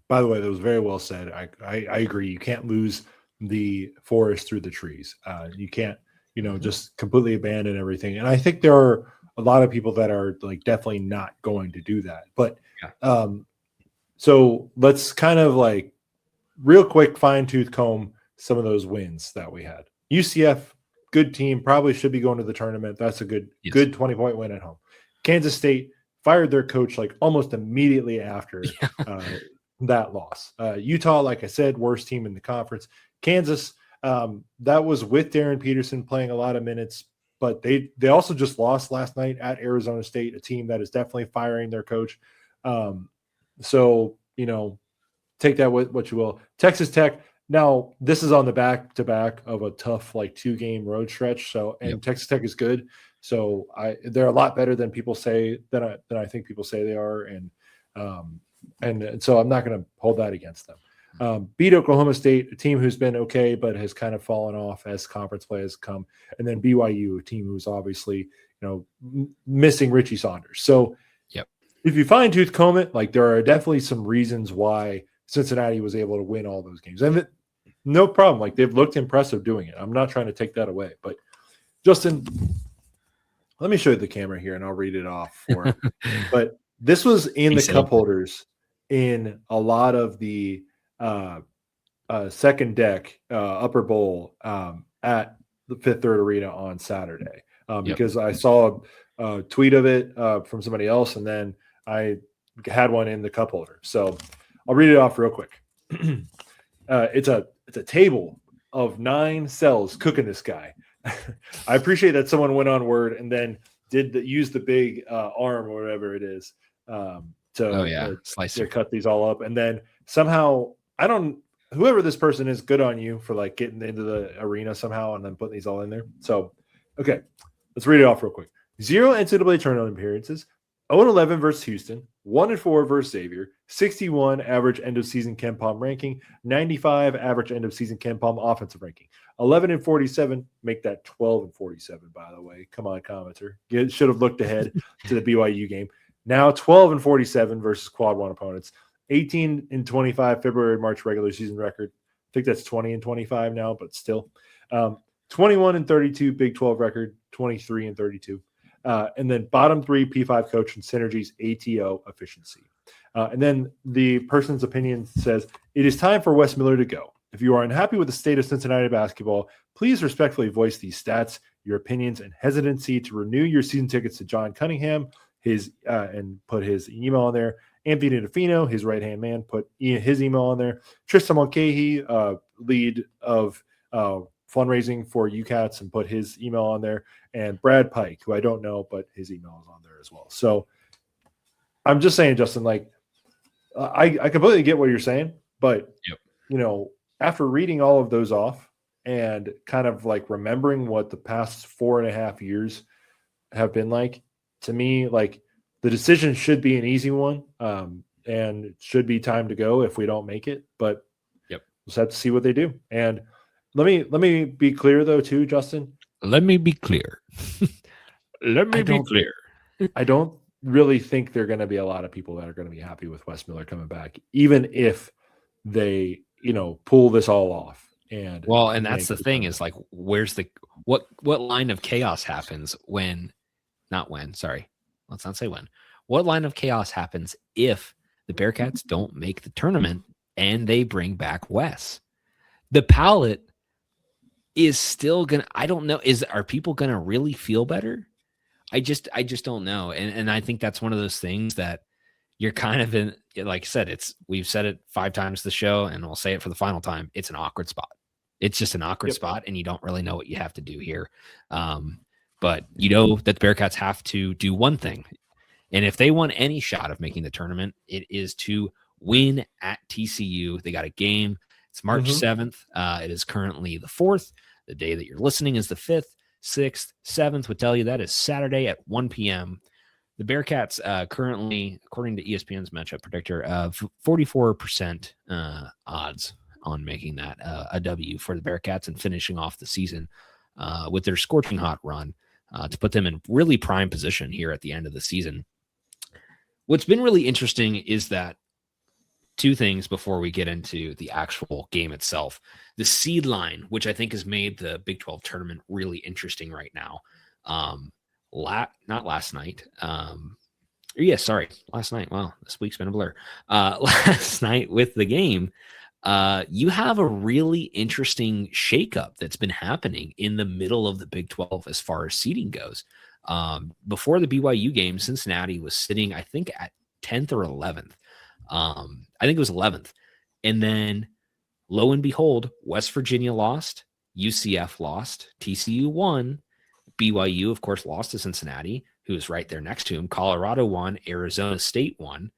by the way, that was very well said. I agree. You can't lose the forest through the trees. You can't, just completely abandon everything. And I think there are a lot of people that are like definitely not going to do that. But so let's kind of like real quick fine tooth comb some of those wins that we had. UCF, good team, probably should be going to the tournament. That's a good 20-point win at home. Kansas State fired their coach like almost immediately after that loss. Utah, like I said, worst team in the conference. Kansas, that was with Darren Peterson playing a lot of minutes, but they also just lost last night at Arizona State, a team that is definitely firing their coach. So, take that with what you will. Texas Tech, now this is on the back-to-back of a tough like 2-game road stretch. So, and Texas Tech is good. So they're a lot better than people say than I think people say they are, and so I'm not going to hold that against them. Beat Oklahoma State, a team who's been okay but has kind of fallen off as conference play has come, and then BYU, a team who's obviously missing Richie Saunders. So if you fine tooth comb it, like there are definitely some reasons why Cincinnati was able to win all those games, and no problem. Like they've looked impressive doing it. I'm not trying to take that away, but Justin. Let me show you the camera here, and I'll read it off for him. But this was in the cup holders in a lot of the second deck upper bowl at the Fifth Third Arena on Saturday because I saw a tweet of it from somebody else, and then I had one in the cup holder. So I'll read it off real quick. It's a table of 9 cells cooking this guy. I appreciate that someone went on Word and then use the big arm or whatever it is to cut these all up. And then somehow whoever this person is, good on you for like getting into the arena somehow and then putting these all in there. So, okay, let's read it off real quick. 0 NCAA tournament appearances, 0-11 versus Houston, 1-4 versus Xavier, 61 average end of season KenPom ranking, 95 average end of season KenPom offensive ranking, 11-47, make that 12-47. By the way, come on, commenter, should have looked ahead to the BYU game. Now 12-47 versus quad one opponents, 18-25 February March regular season record. I think that's 20-25 now, but still, 21-32 Big 12 record, 23-32. And then bottom 3 P5 coach and Synergy's ATO efficiency. And then the person's opinion says, it is time for Wes Miller to go. If you are unhappy with the state of Cincinnati basketball, please respectfully voice these stats, your opinions, and hesitancy to renew your season tickets to John Cunningham, and put his email on there. Anthony DeFino, his right-hand man, put his email on there. Tristan Mulcahy, lead of fundraising for UCats, and put his email on there. And Brad Pike, who I don't know, but his email is on there as well. So I'm just saying, Justin, like I completely get what you're saying, but after reading all of those off and kind of like remembering what the past 4.5 years have been like, to me, like the decision should be an easy one, and it should be time to go if we don't make it. But we'll just have to see what they do. And let me be clear though, too, Justin. Let me be clear. I don't really think there are going to be a lot of people that are going to be happy with Wes Miller coming back, even if they, pull this all off. And that's the thing is like, where's what line of chaos happens let's not say when. What line of chaos happens if the Bearcats don't make the tournament and they bring back Wes? The palette is still gonna. I don't know. Are people gonna really feel better? I just don't know. And I think that's one of those things that you're kind of in. Like I said, we've said it 5 times the show, and we'll say it for the final time. It's an awkward spot. It's just an awkward spot, and you don't really know what you have to do here. But that the Bearcats have to do one thing, and if they want any shot of making the tournament, it is to win at TCU. They got a game. It's March 7th. It is currently the 4th. The day that you're listening is the 5th, 6th, 7th would tell you that is Saturday at 1 p.m. The Bearcats currently, according to ESPN's matchup predictor, 44% odds on making that a W for the Bearcats and finishing off the season with their scorching hot run to put them in really prime position here at the end of the season. What's been really interesting is that two things before we get into the actual game itself. The seed line, which I think has made the Big 12 tournament really interesting right now. Not last night. Last night. Wow, this week's been a blur. Last night with the game, you have a really interesting shakeup that's been happening in the middle of the Big 12 as far as seeding goes. Before the BYU game, Cincinnati was sitting, I think, at 10th or 11th. I think it was 11th. And then, lo and behold, West Virginia lost, UCF lost, TCU won, BYU, of course, lost to Cincinnati, who was right there next to him. Colorado won, Arizona State won.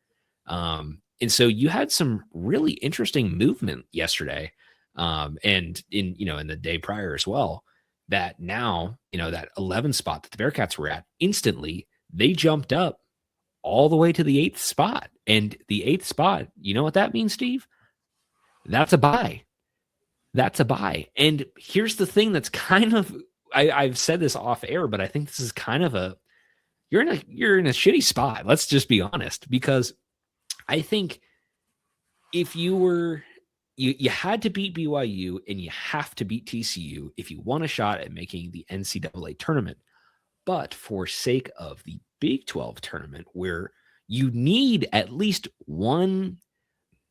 And so you had some really interesting movement yesterday, and in the day prior as well, that now, that 11 spot that the Bearcats were at, instantly they jumped up all the way to the 8th spot. And the 8th spot, you know what that means, Steve? That's a bye. That's a bye. And here's the thing that's kind of, I've said this off air, but I think this is kind of you're in a shitty spot. Let's just be honest, because I think if you had to beat BYU and you have to beat TCU if you want a shot at making the NCAA tournament. But for sake of the Big 12 tournament, where you need at least you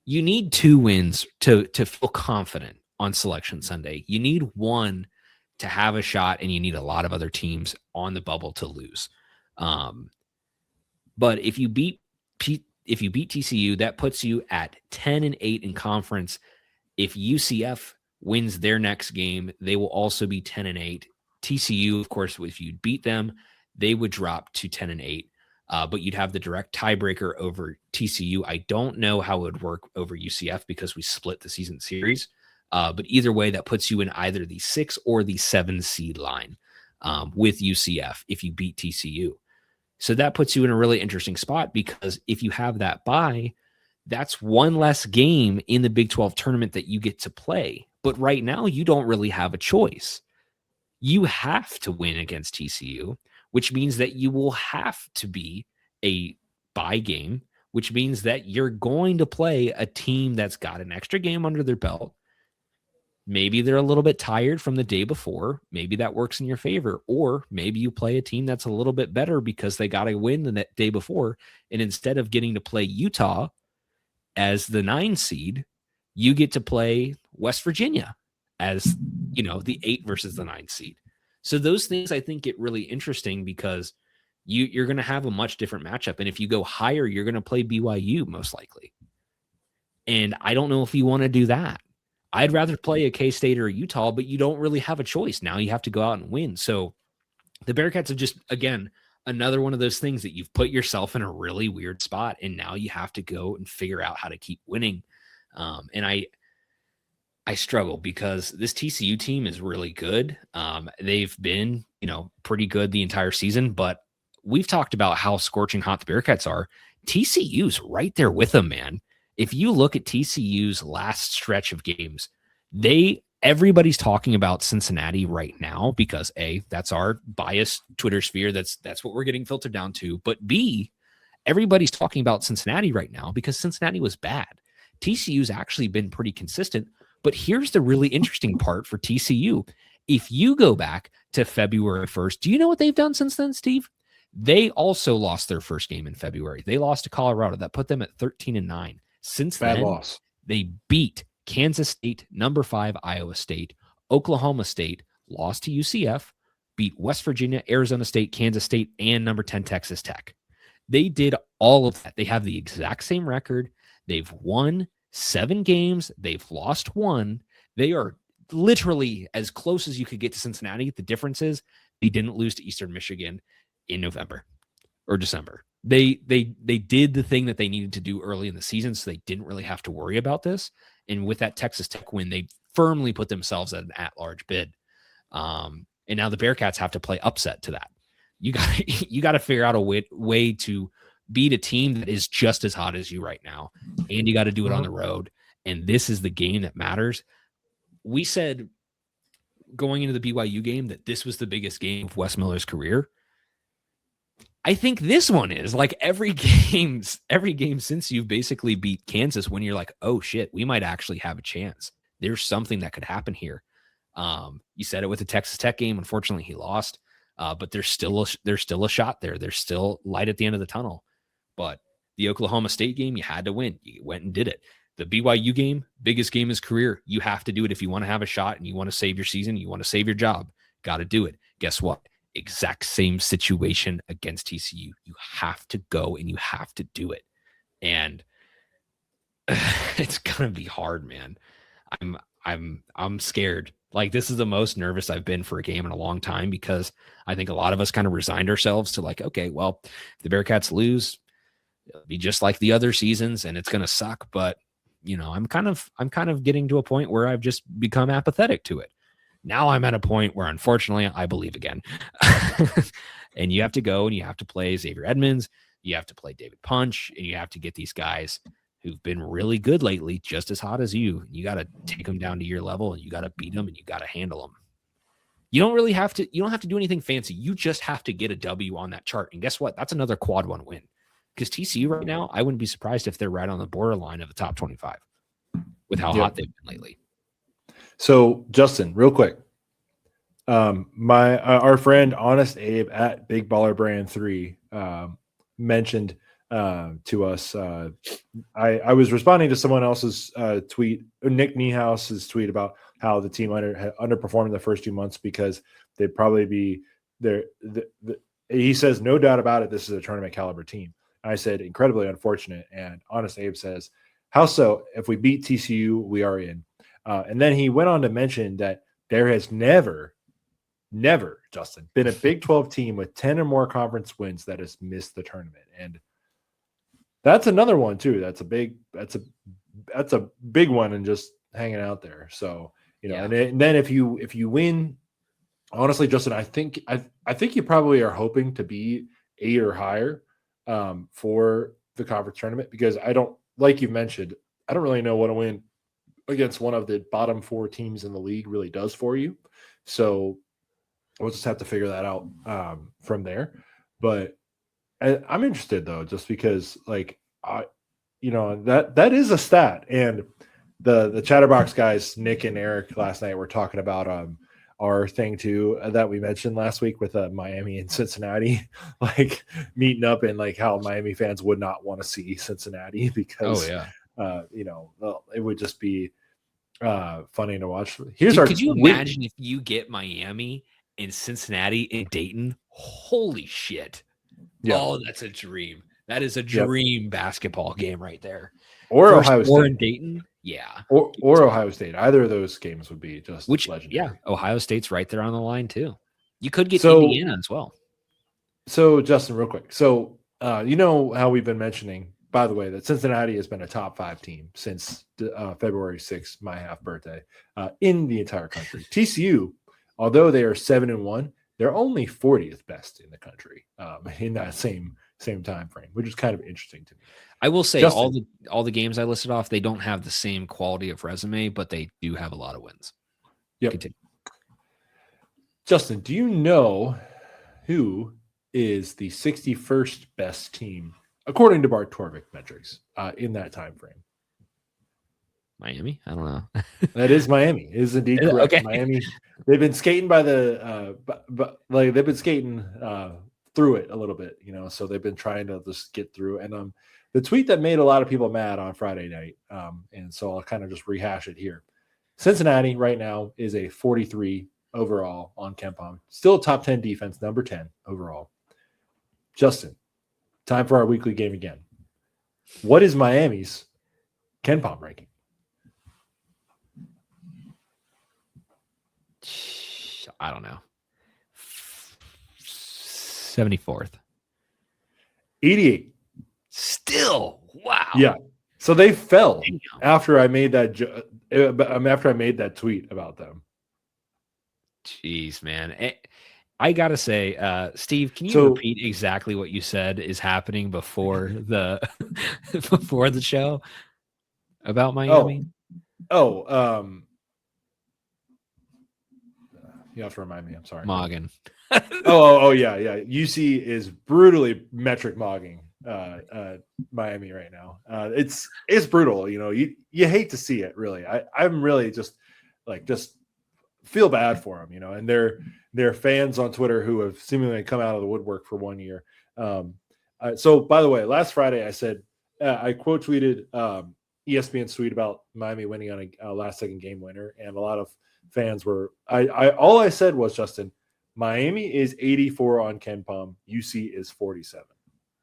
need 2 wins to feel confident on Selection Sunday. You need 1 to have a shot, and you need a lot of other teams on the bubble to lose. But if you beat TCU, that puts you at 10-8 in conference. If UCF wins their next game, they will also be 10-8. TCU, of course, if you beat them, they would drop to 10-8. But you'd have the direct tiebreaker over TCU. I don't know how it would work over UCF because we split the season series. But either way, that puts you in either the 6 or the 7 seed line with UCF if you beat TCU. So that puts you in a really interesting spot, because if you have that bye, that's 1 less game in the Big 12 tournament that you get to play. But right now, you don't really have a choice. You have to win against TCU, which means that you will have to be a bye game, which means that you're going to play a team that's got an extra game under their belt. Maybe they're a little bit tired from the day before. Maybe that works in your favor. Or maybe you play a team that's a little bit better because they got to win the day before. And instead of getting to play Utah as the 9 seed, you get to play West Virginia as, the 8 versus the 9 seed. So those things I think get really interesting, because you're going to have a much different matchup. And if you go higher, you're going to play BYU most likely. And I don't know if you want to do that. I'd rather play a K-State or a Utah, but you don't really have a choice. Now you have to go out and win. So the Bearcats have just, again, another one of those things that you've put yourself in a really weird spot, and now you have to go and figure out how to keep winning. And I struggle because this TCU team is really good. They've been, pretty good the entire season, but we've talked about how scorching hot the Bearcats are. TCU's right there with them, man. If you look at TCU's last stretch of games, everybody's talking about Cincinnati right now because A, that's our biased Twitter sphere. That's what we're getting filtered down to. But B, everybody's talking about Cincinnati right now because Cincinnati was bad. TCU's actually been pretty consistent. But here's the really interesting part for TCU. If you go back to February 1st, do you know what they've done since then, Steve? They also lost their first game in February. They lost to Colorado. That put them at 13-9. Since then, loss. They beat Kansas State, number 5 Iowa State, Oklahoma State, lost to UCF, beat West Virginia, Arizona State, Kansas State, and number 10 Texas Tech. They did all of that. They have the exact same record. They've won 7 games. They've lost 1. They are literally as close as you could get to Cincinnati. The difference is they didn't lose to Eastern Michigan in November or December. They did the thing that they needed to do early in the season, so they didn't really have to worry about this. And with that Texas Tech win, they firmly put themselves at an at-large bid. And now the Bearcats have to play upset to that. You got to figure out a way to beat a team that is just as hot as you right now, and you got to do it on the road. And this is the game that matters. We said going into the BYU game that this was the biggest game of Wes Miller's career. I think this one is like every game since you've basically beat Kansas, when you're like, oh shit, we might actually have a chance. There's something that could happen here. You said it with the Texas Tech game. Unfortunately, he lost, but there's still a shot there. There's still light at the end of the tunnel. But the Oklahoma State game, you had to win. You went and did it. The BYU game, biggest game of his career. You have to do it if you want to have a shot and you want to save your season, you want to save your job. Got to do it. Guess what? Exact same situation against TCU. You have to go and you have to do it. And it's gonna be hard, man. I'm scared. Like, this is the most nervous I've been for a game in a long time, because I think a lot of us kind of resigned ourselves to like, okay, well, if the Bearcats lose, it'll be just like the other seasons and it's gonna suck. But I'm kind of getting to a point where I've just become apathetic to it. Now I'm at a point where, unfortunately, I believe again. And you have to go and you have to play Xavier Edmonds. You have to play David Punch, and you have to get these guys who've been really good lately, just as hot as you. You got to take them down to your level, and you got to beat them, and you got to handle them. You don't have to do anything fancy. You just have to get a W on that chart. And guess what? That's another quad one win. Because TCU right now, I wouldn't be surprised if they're right on the borderline of the top 25 with how hot they've been lately. So, Justin, real quick, our friend Honest Abe at Big Baller Brand 3 mentioned to us. I was responding to someone else's tweet, Nick Niehouse's tweet, about how the team underperformed the first 2 months because they'd probably be there. He says, no doubt about it, this is a tournament caliber team. I said, incredibly unfortunate. And Honest Abe says, how so? If we beat TCU, we are in. And then he went on to mention that there has never, Justin, been a Big 12 team with 10 or more conference wins that has missed the tournament. And that's another one too. That's a big one, and just hanging out there. So, and then if you win, honestly, Justin, I think you probably are hoping to be 8 or higher for the conference tournament, because like you mentioned, I don't really know what a win against one of the bottom 4 teams in the league really does for you. So we'll just have to figure that out from there. But I'm interested though, just because that is a stat. And the Chatterbox guys, Nick and Eric, last night were talking about our thing too that we mentioned last week with Miami and Cincinnati, like meeting up, and like how Miami fans would not want to see Cincinnati because it would just be funny to watch. Could you imagine if you get Miami and Cincinnati and Dayton? Holy shit. Yeah. Oh, that's a dream. That is a dream basketball game right there. Or Ohio State. Or in Dayton. Yeah. Or Ohio State. Either of those games would be just legendary. Yeah. Ohio State's right there on the line too. You could get Indiana as well. So, Justin, real quick. So, you know how we've been mentioning, by the way, that Cincinnati has been a top 5 team since February 6th, my half birthday, in the entire country. TCU, although they are 7-1, they're only 40th best in the country in that same time frame, which is kind of interesting to me. I will say, Justin, all the games I listed off, they don't have the same quality of resume, but they do have a lot of wins. Yep. Continue. Justin, do you know who is the 61st best team according to Bart Torvik metrics in that time frame? Miami? I don't know. That is Miami. It is indeed correct. Okay. Miami. They've been skating by the they've been skating through it a little bit, so they've been trying to just get through. And the tweet that made a lot of people mad on Friday night, and so I'll kind of just rehash it here. Cincinnati right now is a 43 overall on KenPom. Still top 10 defense, number 10 overall. Justin, time for our weekly game again. What is Miami's KenPom ranking? I don't know. 74th. 88. Still. Wow. Yeah. So they fell after I made that tweet about them. Jeez, man. I gotta say, Steve, can you repeat exactly what you said is happening before the before the show about Miami? You have to remind me. I'm sorry. Mogging. Yeah. UC is brutally metric mogging Miami right now. It's brutal. You know, you hate to see it. Really, I'm really just feel bad for them. You know, and they're fans on Twitter who have seemingly come out of the woodwork for 1 year. So, by the way, last Friday I said I quote tweeted ESPN's tweet about Miami winning on a last second game winner, and a lot of fans were. All I said was, Justin, Miami is 84 on KenPom, UC is 47.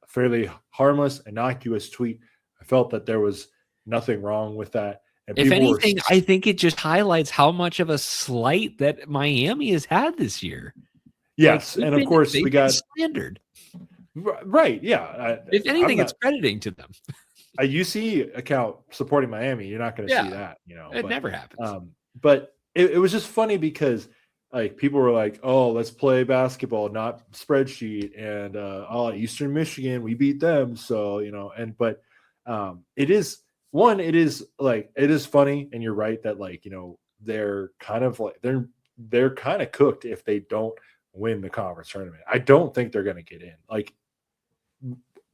A fairly harmless, innocuous tweet. I felt that there was nothing wrong with that. And if anything, I think it just highlights how much of a slight that Miami has had this year. Yes, and of course we got standard. Right, yeah. If anything, it's crediting to them. A UC account supporting Miami, you're not going to see that. You know, it never happens. But it was just funny because like people were like, "Oh, let's play basketball, not spreadsheet," and Eastern Michigan, we beat them, so you know. But it is funny, and you're right that like you know they're kind of like they're kind of cooked if they don't win the conference tournament. I don't think they're going to get in. Like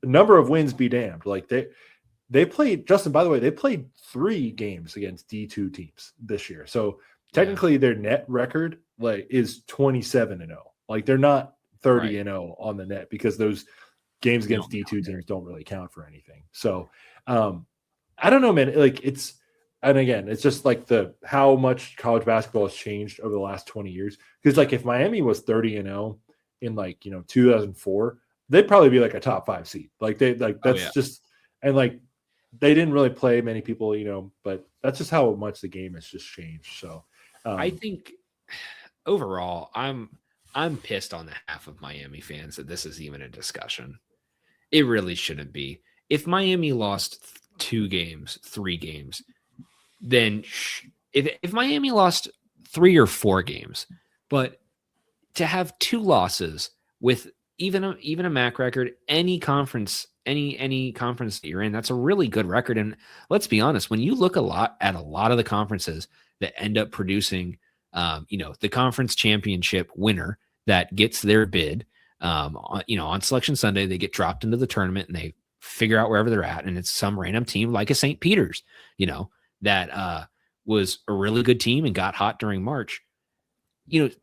number of wins be damned. Like they played, Justin, by the way, they played 3 games against D2 teams this year. So technically their net record like is 27-0. Like they're not 30-0 on the net because those games against D2 teams don't really count for anything. So I don't know, man. Like it's just like how much college basketball has changed over the last 20 years. Because like if Miami was 30-0 in like, you know, 2004, they'd probably be like a top 5 seed. Like just, and like they didn't really play many people, you know, but that's just how much the game has just changed. So I think overall, I'm pissed on the half of Miami fans that this is even a discussion. It really shouldn't be. If Miami lost 2 games, 3 games, then if Miami lost 3 or 4 games, but to have 2 losses with even a MAC record, any conference that you're in, that's a really good record. And let's be honest, when you look at a lot of the conferences that end up producing, the conference championship winner that gets their bid, on Selection Sunday, they get dropped into the tournament and they figure out wherever they're at, and it's some random team like a St. Peter's, that was a really good team and got hot during March.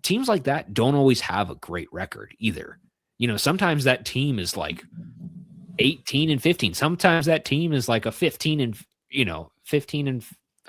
Teams like that don't always have a great record either. Sometimes that team is like 18-15. Sometimes that team is like a 15 and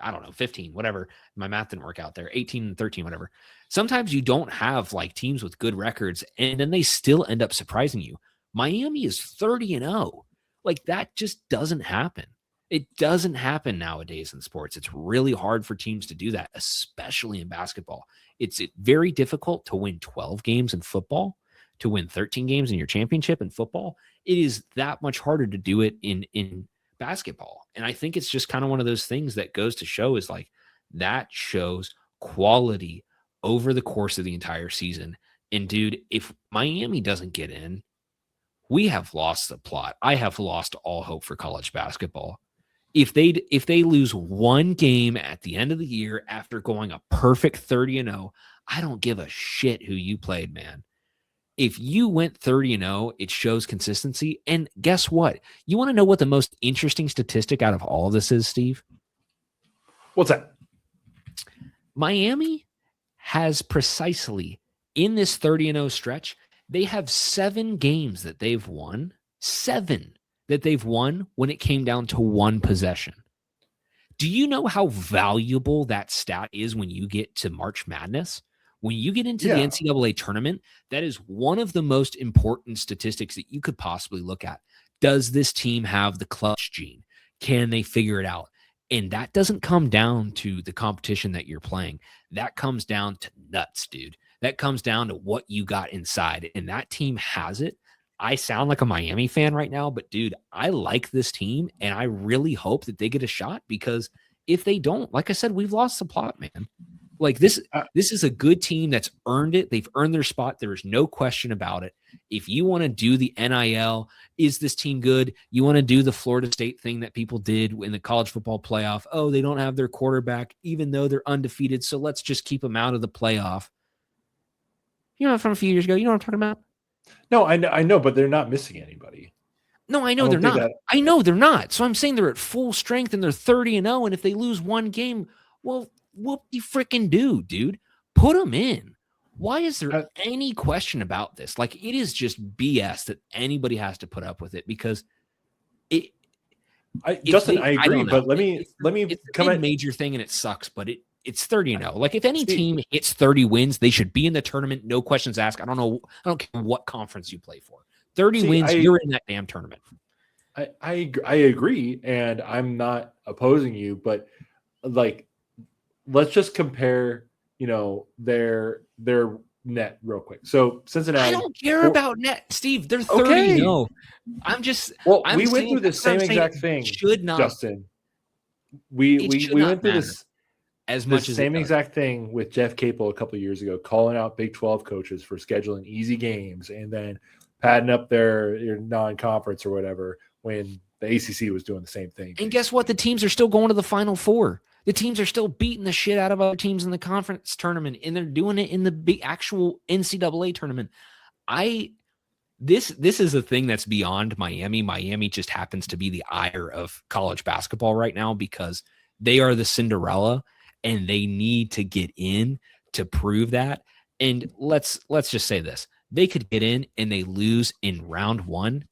I don't know, 15, whatever. My math didn't work out there. 18-13, whatever. Sometimes you don't have like teams with good records, and then they still end up surprising you. Miami is 30-0. Like that just doesn't happen. It doesn't happen nowadays in sports. It's really hard for teams to do that, especially in basketball. It's very difficult to win 12 games in football, to win 13 games in your championship in football. It is that much harder to do it in basketball. And I think it's just kind of one of those things that goes to show is like that shows quality over the course of the entire season. And dude, if Miami doesn't get in, we have lost the plot. I have lost all hope for college basketball. If they lose 1 game at the end of the year after going a perfect 30-0, I don't give a shit who you played, man. If you went 30-0, it shows consistency. And guess what? You want to know what the most interesting statistic out of all of this is, Steve? What's that? Miami has precisely, in this 30-0 stretch, they have 7 games that they've won. 7 that they've won when it came down to 1 possession. Do you know how valuable that stat is when you get to March Madness? When you get into the NCAA tournament, that is one of the most important statistics that you could possibly look at. Does this team have the clutch gene? Can they figure it out? And that doesn't come down to the competition that you're playing. That comes down to nuts, dude. That comes down to what you got inside. And that team has it. I sound like a Miami fan right now, but dude, I like this team and I really hope that they get a shot, because if they don't, like I said, we've lost the plot, man. Like this is a good team that's earned it. They've earned their spot. There is no question about it. If you want to do the NIL, is this team good? You want to do the Florida State thing that people did in the college football playoff. Oh, they don't have their quarterback, even though they're undefeated. So let's just keep them out of the playoff. You know, from a few years ago, you know what I'm talking about? No, I know, but they're not missing anybody. No, I know they're not. I know they're not. So I'm saying they're at full strength and they're 30-0. And if they lose one game, well, what do you freaking do, dude? Put them in. Why is there any question about this? Like, it is just BS that anybody has to put up with it because Justin, I agree, but let me come at major thing and it sucks, but it's 30-0. Like, if any team hits 30 wins, they should be in the tournament. No questions asked. I don't care what conference you play for. 30 wins, you're in that damn tournament. I agree, and I'm not opposing you, but like, let's just compare, their net real quick. So Cincinnati, I don't care about net, Steve. They're 30. No, we went through the same exact thing. Should not, Justin. We went through this as much the same exact thing with Jeff Capel a couple of years ago, calling out Big 12 coaches for scheduling easy games and then padding up their non-conference or whatever when the ACC was doing the same thing. And guess what? The teams are still going to the Final Four. The teams are still beating the shit out of other teams in the conference tournament, and they're doing it in the big actual NCAA tournament. This is a thing that's beyond Miami. Miami just happens to be the ire of college basketball right now because they are the Cinderella, and they need to get in to prove that. And let's just say this. They could get in and they lose in round one.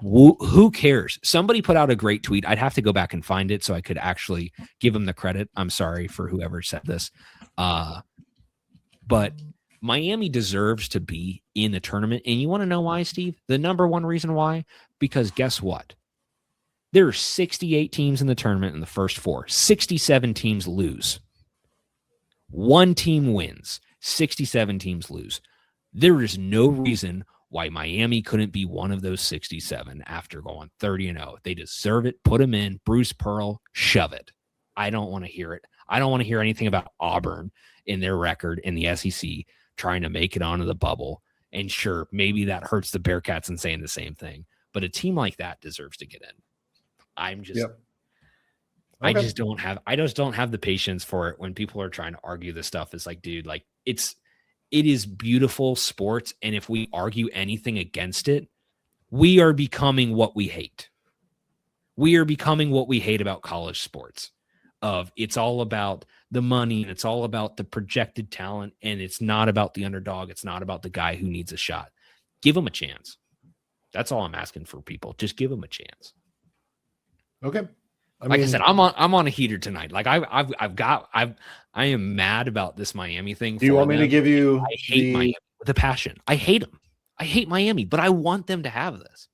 Who cares? Somebody put out a great tweet. I'd have to go back and find it so I could actually give them the credit. I'm sorry for whoever said this. But Miami deserves to be in the tournament. And you want to know why, Steve? The number one reason why? Because guess what? There are 68 teams in the tournament in the first four. 67 teams lose. One team wins. 67 teams lose. There is no reason why Miami couldn't be one of those 67 after going 30-0. They deserve it. Put them in. Bruce Pearl, shove it. I don't want to hear it. I don't want to hear anything about Auburn in their record in the SEC trying to make it onto the bubble. And sure, maybe that hurts the Bearcats in saying the same thing. But a team like that deserves to get in. I'm just I just don't have the patience for it when people are trying to argue this stuff. It's like, dude, like it is beautiful sports. And if we argue anything against it, we are becoming what we hate. We are becoming what we hate about college sports. It's all about the money and it's all about the projected talent. And it's not about the underdog. It's not about the guy who needs a shot. Give them a chance. That's all I'm asking for people. Just give them a chance. Okay. I said, I'm on a heater tonight. Like I am mad about this Miami thing. Do you want me to give you? I hate Miami with a passion. I hate them. I hate Miami, but I want them to have this.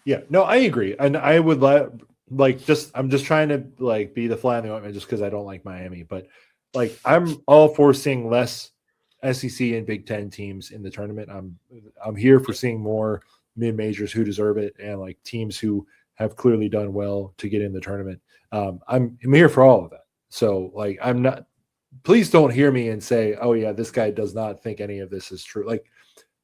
Yeah, no, I agree, and I would I'm just trying to be the fly in the ointment just because I don't like Miami, but I'm all for seeing less SEC and Big Ten teams in the tournament. I'm here for seeing more mid majors who deserve it and teams who have clearly done well to get in the tournament. I'm here for all of that. So I'm not, please don't hear me and say, oh yeah, this guy does not think any of this is true.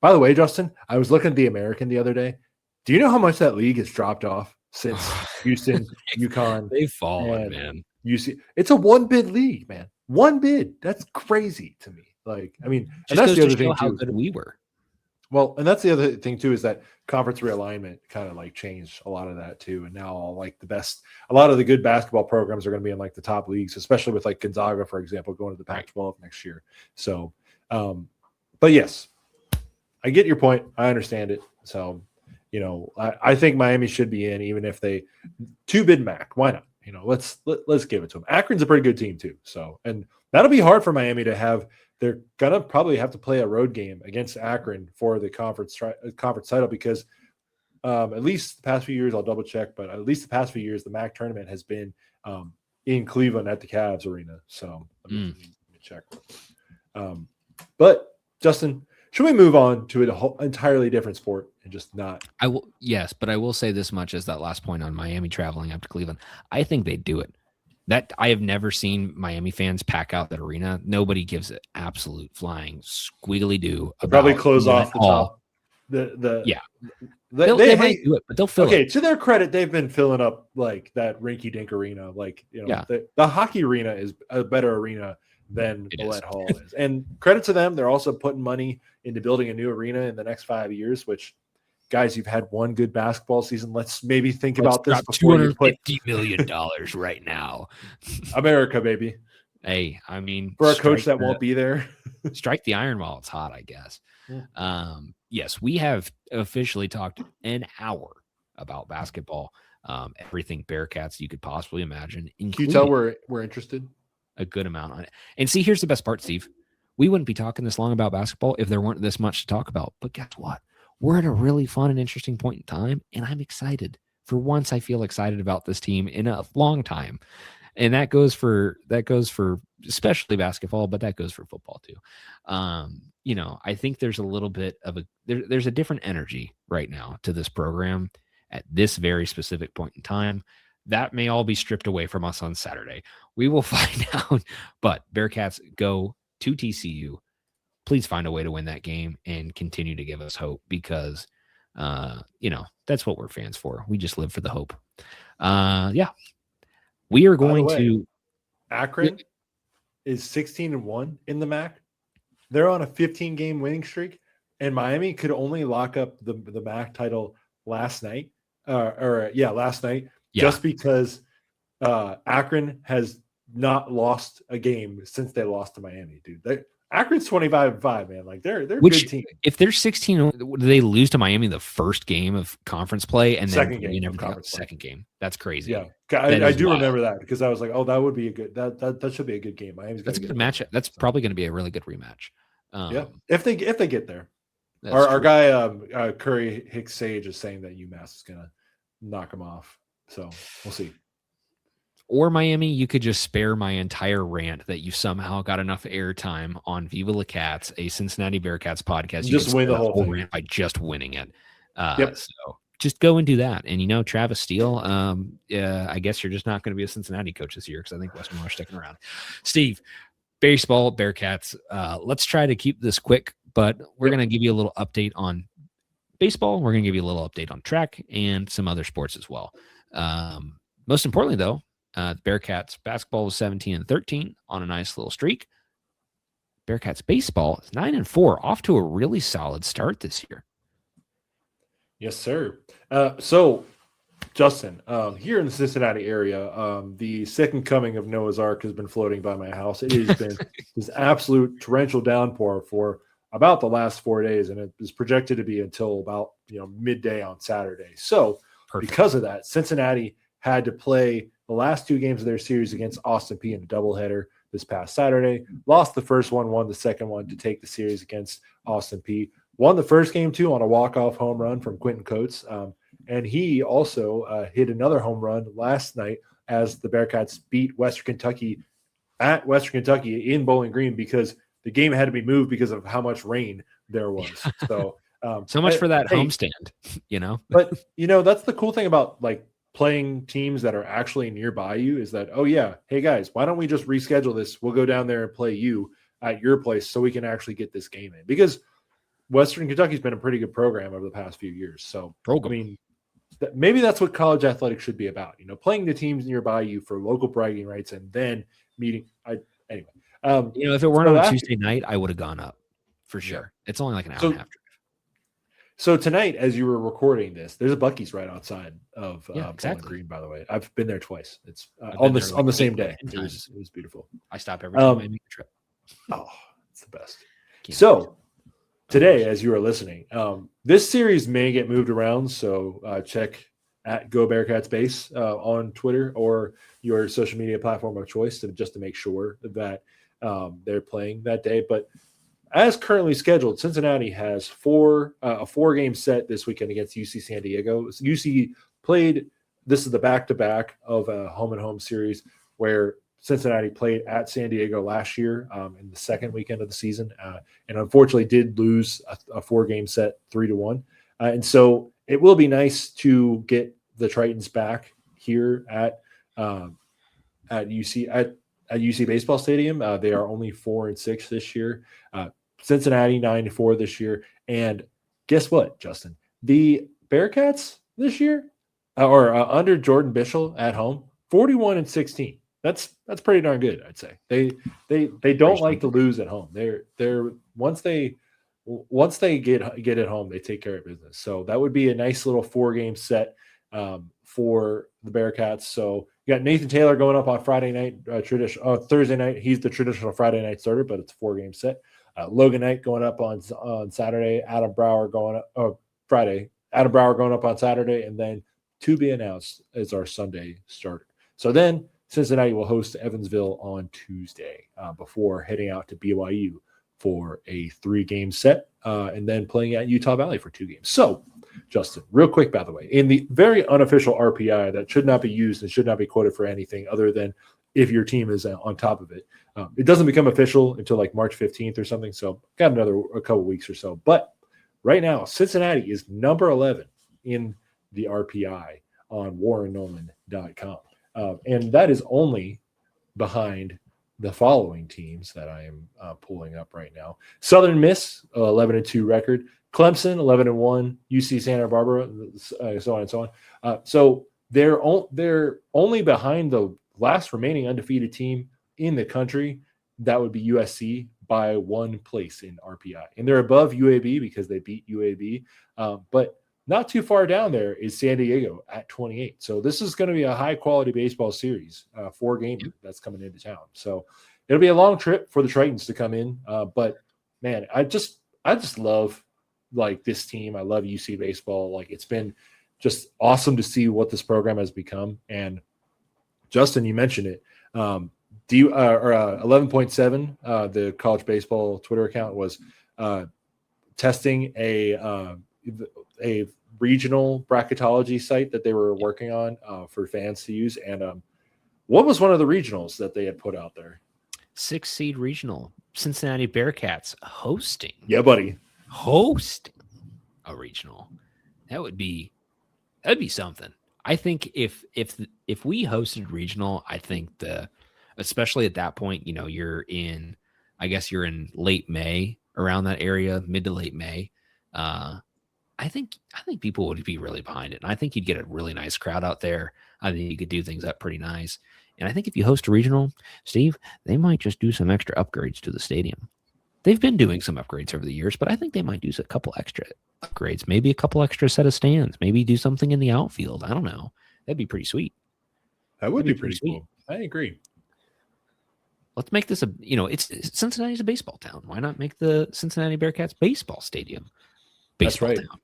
By the way, Justin, I was looking at the American the other day. Do you know how much that league has dropped off since Houston, UConn? They've fallen, man. It's a one bid league, man. One bid. That's crazy to me. And that's the other thing how too. Good we were. Well, and that's the other thing too, is that conference realignment kind of changed a lot of that too. And now a lot of the good basketball programs are going to be in the top leagues, especially with Gonzaga, for example, going to the Pac-12 next year. So, but yes, I get your point. I understand it. So, I think Miami should be in, even if they 2-bid MAC. Why not? Let's give it to them. Akron's a pretty good team too. So, and that'll be hard for Miami to have. They're gonna probably have to play a road game against Akron for the conference title because at least the past few years, I'll double check, but at least the past few years, the MAC tournament has been in Cleveland at the Cavs arena. So let me check. But Justin, should we move on to an entirely different sport and just not? I will, yes, but I will say this much as that last point on Miami traveling up to Cleveland. I think they do it. That I have never seen Miami fans pack out that arena. Nobody gives it absolute flying squiggly do. Probably close off the top. Yeah. They might do it, but they'll fill it. Okay, to their credit, they've been filling up like that rinky-dink arena. Like, the hockey arena is a better arena than Bullet Hall is. And credit to them, they're also putting money into building a new arena in the next 5 years, which, guys, you've had one good basketball season. Let's maybe think about this before you put $250 million right now. America, baby. Hey, I mean, for a coach that won't be there, strike the iron while it's hot, I guess. Yeah. Yes, we have officially talked an hour about basketball, everything Bearcats you could possibly imagine. Can you tell we're interested? A good amount on it. And see, here's the best part, Steve. We wouldn't be talking this long about basketball if there weren't this much to talk about. But guess what? We're at a really fun and interesting point in time, and I'm excited. For once, I feel excited about this team in a long time. And that goes for especially basketball, but that goes for football too. I think there's a little bit of there's a different energy right now to this program at this very specific point in time. That may all be stripped away from us on Saturday. We will find out. But Bearcats go to TCU. Please find a way to win that game and continue to give us hope because, that's what we're fans for. We just live for the hope. Yeah. We are going to. Akron is 16-1 in the MAC. They're on a 15-game winning streak, and Miami could only lock up the MAC title last night. Last night, just because Akron has not lost a game since they lost to Miami, dude. Akron's 25-5, man. Like they're a good team. If they're 16, do they lose to Miami the first game of conference play and second then game second game? That's crazy. Yeah, I do remember that because I was like, oh, that would be a good that should be a good game. Miami's that's a good matchup. That's probably going to be a really good rematch. If they get there. Our guy Curry Hicks Sage is saying that UMass is going to knock them off. So we'll see. Or Miami, you could just spare my entire rant that you somehow got enough airtime on Viva La Cats, a Cincinnati Bearcats podcast. You just win the whole thing rant by just winning it. So just go and do that. And Travis Steele, I guess you're just not going to be a Cincinnati coach this year because I think Western Marsh sticking around. Steve, baseball, Bearcats. Let's try to keep this quick, but we're going to give you a little update on baseball. We're going to give you a little update on track and some other sports as well. Most importantly, though, Bearcats basketball was 17-13 on a nice little streak. Bearcats baseball is 9-4, off to a really solid start this year. Yes, sir. So, Justin, here in the Cincinnati area, the second coming of Noah's Ark has been floating by my house. It has been this absolute torrential downpour for about the last 4 days, and it is projected to be until about midday on Saturday. So, because of that, Cincinnati had to play the last two games of their series against Austin Peay in a doubleheader this past Saturday. Lost the first one, won the second one to take the series against Austin Peay. Won the first game, too, on a walk-off home run from Quentin Coates. And he also hit another home run last night as the Bearcats beat Western Kentucky at Western Kentucky in Bowling Green because the game had to be moved because of how much rain there was. So, so much for that homestand, But, that's the cool thing about, playing teams that are actually nearby you is that, oh yeah, hey guys, why don't we just reschedule this? We'll go down there and play you at your place so we can actually get this game in because Western Kentucky's been a pretty good program over the past few years. So, I mean, maybe that's what college athletics should be about, playing the teams nearby you for local bragging rights and then meeting. Anyway, if it weren't on a Tuesday night, I would have gone up for sure. Yeah. It's only like an hour and a half. So tonight, as you were recording this, there's a Buc-ee's right outside of exactly. Bowling Green. By the way, I've been there twice. It's on the same day. It was beautiful. I stop every time I make a trip. Oh, it's the best. So today, as you are listening, this series may get moved around. So check at Go Bearcats Base on Twitter or your social media platform of choice just to make sure that they're playing that day. But as currently scheduled, Cincinnati has a 4-game set this weekend against UC San Diego. UC played, this is the back-to-back of a home-and-home series where Cincinnati played at San Diego last year in the second weekend of the season and unfortunately did lose a 4-game set 3-1. And so it will be nice to get the Tritons back here at at UC Baseball Stadium. They are only 4-6 this year. Cincinnati 9-4 this year. And guess what, Justin? The Bearcats this year or under Jordan Bischel at home, 41-16. That's pretty darn good, I'd say. They don't like to lose at home. They're once they get at home, they take care of business. So that would be a nice little 4-game set for the Bearcats. So you got Nathan Taylor going up on Friday night, Thursday night. He's the traditional Friday night starter, but it's a 4-game set. Logan Knight going up on Saturday. Adam Brower going up Friday. Adam Brower going up on Saturday, and then to be announced as our Sunday starter. So then Cincinnati will host Evansville on Tuesday before heading out to BYU for a 3-game set and then playing at Utah Valley for 2 games. So, Justin, real quick, by the way, in the very unofficial RPI that should not be used and should not be quoted for anything other than if your team is on top of it. It doesn't become official until like March 15th or something. So got a couple weeks or so. But right now, Cincinnati is number 11 in the RPI on warrennolan.com. And that is only behind the following teams that I am pulling up right now. Southern Miss, 11-2 record. Clemson, 11-1. UC Santa Barbara, so on and so on. So they're only behind the last remaining undefeated team in the country. That would be USC by 1 place in RPI. And they're above UAB because they beat UAB. But not too far down there is San Diego at 28. So this is going to be a high-quality baseball series, 4-game that's coming into town. So it'll be a long trip for the Tritons to come in. But, man, I just love, like, this team. I love UC baseball. Like, it's been just awesome to see what this program has become. And, Justin, you mentioned it. 11.7, the college baseball Twitter account was testing a regional bracketology site that they were working on for fans to use. And what was one of the regionals that they had put out there? 6-seed regional. Cincinnati Bearcats hosting. Yeah, buddy. Hosting a regional. That'd be something. I think if we hosted regional, I think especially at that point, you're in late May, around that area, mid to late May. I think people would be really behind it. And I think you'd get a really nice crowd out there. I think you could do things up pretty nice. And I think if you host a regional, Steve, they might just do some extra upgrades to the stadium. They've been doing some upgrades over the years, but I think they might do a couple extra upgrades, maybe a couple extra set of stands, maybe do something in the outfield. I don't know. That'd be pretty sweet. That would be pretty cool. I agree. Let's make this Cincinnati's a baseball town. Why not make the Cincinnati Bearcats baseball stadium baseball town?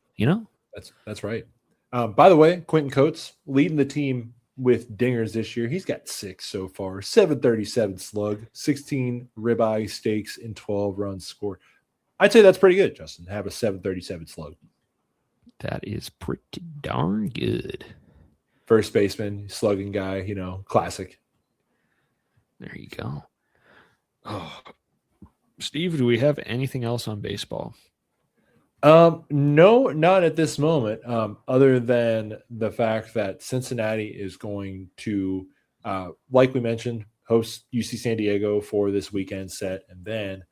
That's right. By the way, Quentin Coates leading the team with dingers this year. He's got 6 so far, 737 slug, 16 ribeye stakes, and 12 runs scored. I'd say that's pretty good, Justin, to have a 737 slug. That is pretty darn good. First baseman, slugging guy, classic. There you go. Oh, Steve, do we have anything else on baseball? No, not at this moment, other than the fact that Cincinnati is going to, like we mentioned, host UC San Diego for this weekend set, and then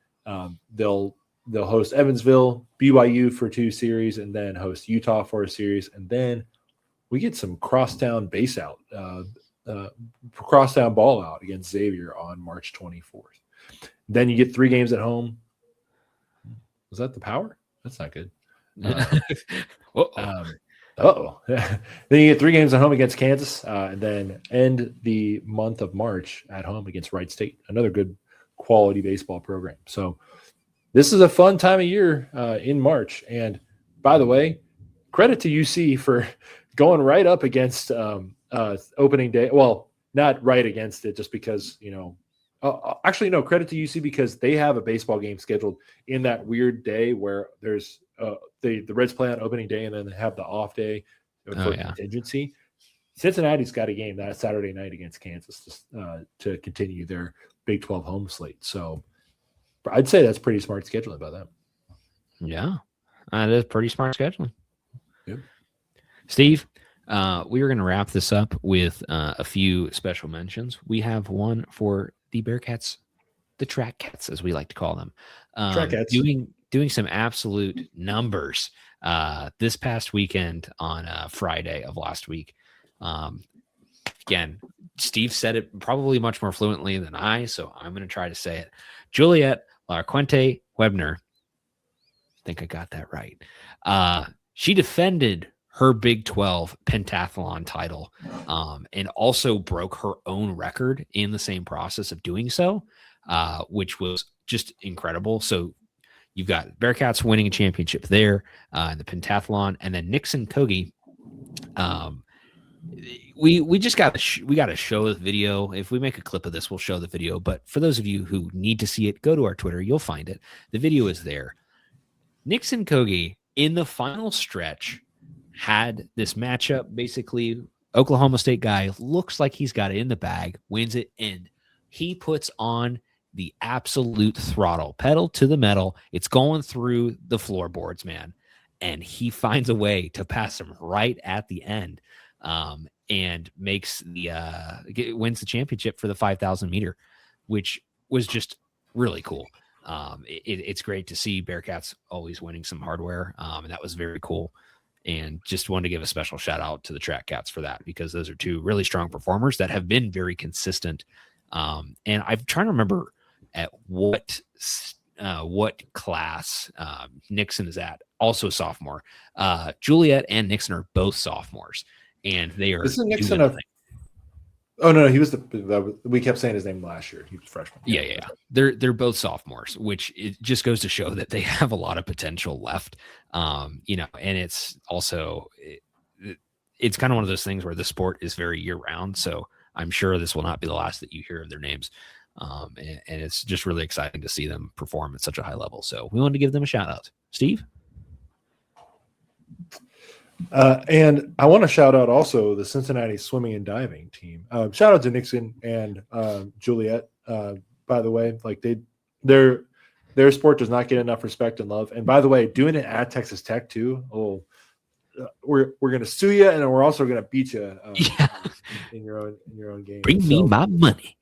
they'll host Evansville, BYU for 2 series, and then host Utah for a series, and then we get some crosstown ball out against Xavier on March 24th. Then you get 3 games at home. Was that the Power? That's not good. Then you get 3 games at home against Kansas, and then end the month of March at home against Wright State, another good quality baseball program. So this is a fun time of year in March. And by the way, credit to UC for going right up against opening day. Well, not right against it, just because, actually, no, credit to UC because they have a baseball game scheduled in that weird day where there's the Reds play on opening day and then they have the off day for contingency. Cincinnati's got a game that Saturday night against Kansas to continue their Big 12 home slate. So I'd say that's pretty smart scheduling by them. Yeah, that is pretty smart scheduling. Yep. Steve, we are going to wrap this up with a few special mentions. We have one for the Bearcats, the TrackCats, as we like to call them, doing some absolute numbers this past weekend on Friday of last week. Again, Steve said it probably much more fluently than I, so I'm going to try to say it. Juliet Larquente Webner, I think I got that right. She defended her Big 12 pentathlon title and also broke her own record in the same process of doing so, which was just incredible. So you've got Bearcats winning a championship there in the pentathlon, and then Nixon Kogi. We just got to show the video. If we make a clip of this, we'll show the video. But for those of you who need to see it, go to our Twitter. You'll find it. The video is there. Nixon Kogi in the final stretch had this matchup. Basically, Oklahoma State guy looks like he's got it in the bag, wins it, and he puts on the absolute throttle, pedal to the metal. It's going through the floorboards, man. And he finds a way to pass him right at the end. And wins the championship for the 5,000 meter, which was just really cool. It's great to see Bearcats always winning some hardware. And that was very cool. And just wanted to give a special shout out to the TrackCats for that, because those are two really strong performers that have been very consistent. And I'm trying to remember at what class Nixon is at. Also sophomore. Juliet and Nixon are both sophomores. And they are. Isn't Nixon Oh no, he was we kept saying his name last year. He was freshman. Yeah. They're both sophomores, which it just goes to show that they have a lot of potential left. And it's also it's kind of one of those things where the sport is very year round. So I'm sure this will not be the last that you hear of their names. And it's just really exciting to see them perform at such a high level. So we wanted to give them a shout out. Steve. And I want to shout out also the Cincinnati swimming and diving team. Shout out to Nixon and Juliet. By the way, like their sport does not get enough respect and love. And by the way, doing it at Texas Tech too. Oh, we're gonna sue you, and we're also gonna beat you in your own game. Bring me my money.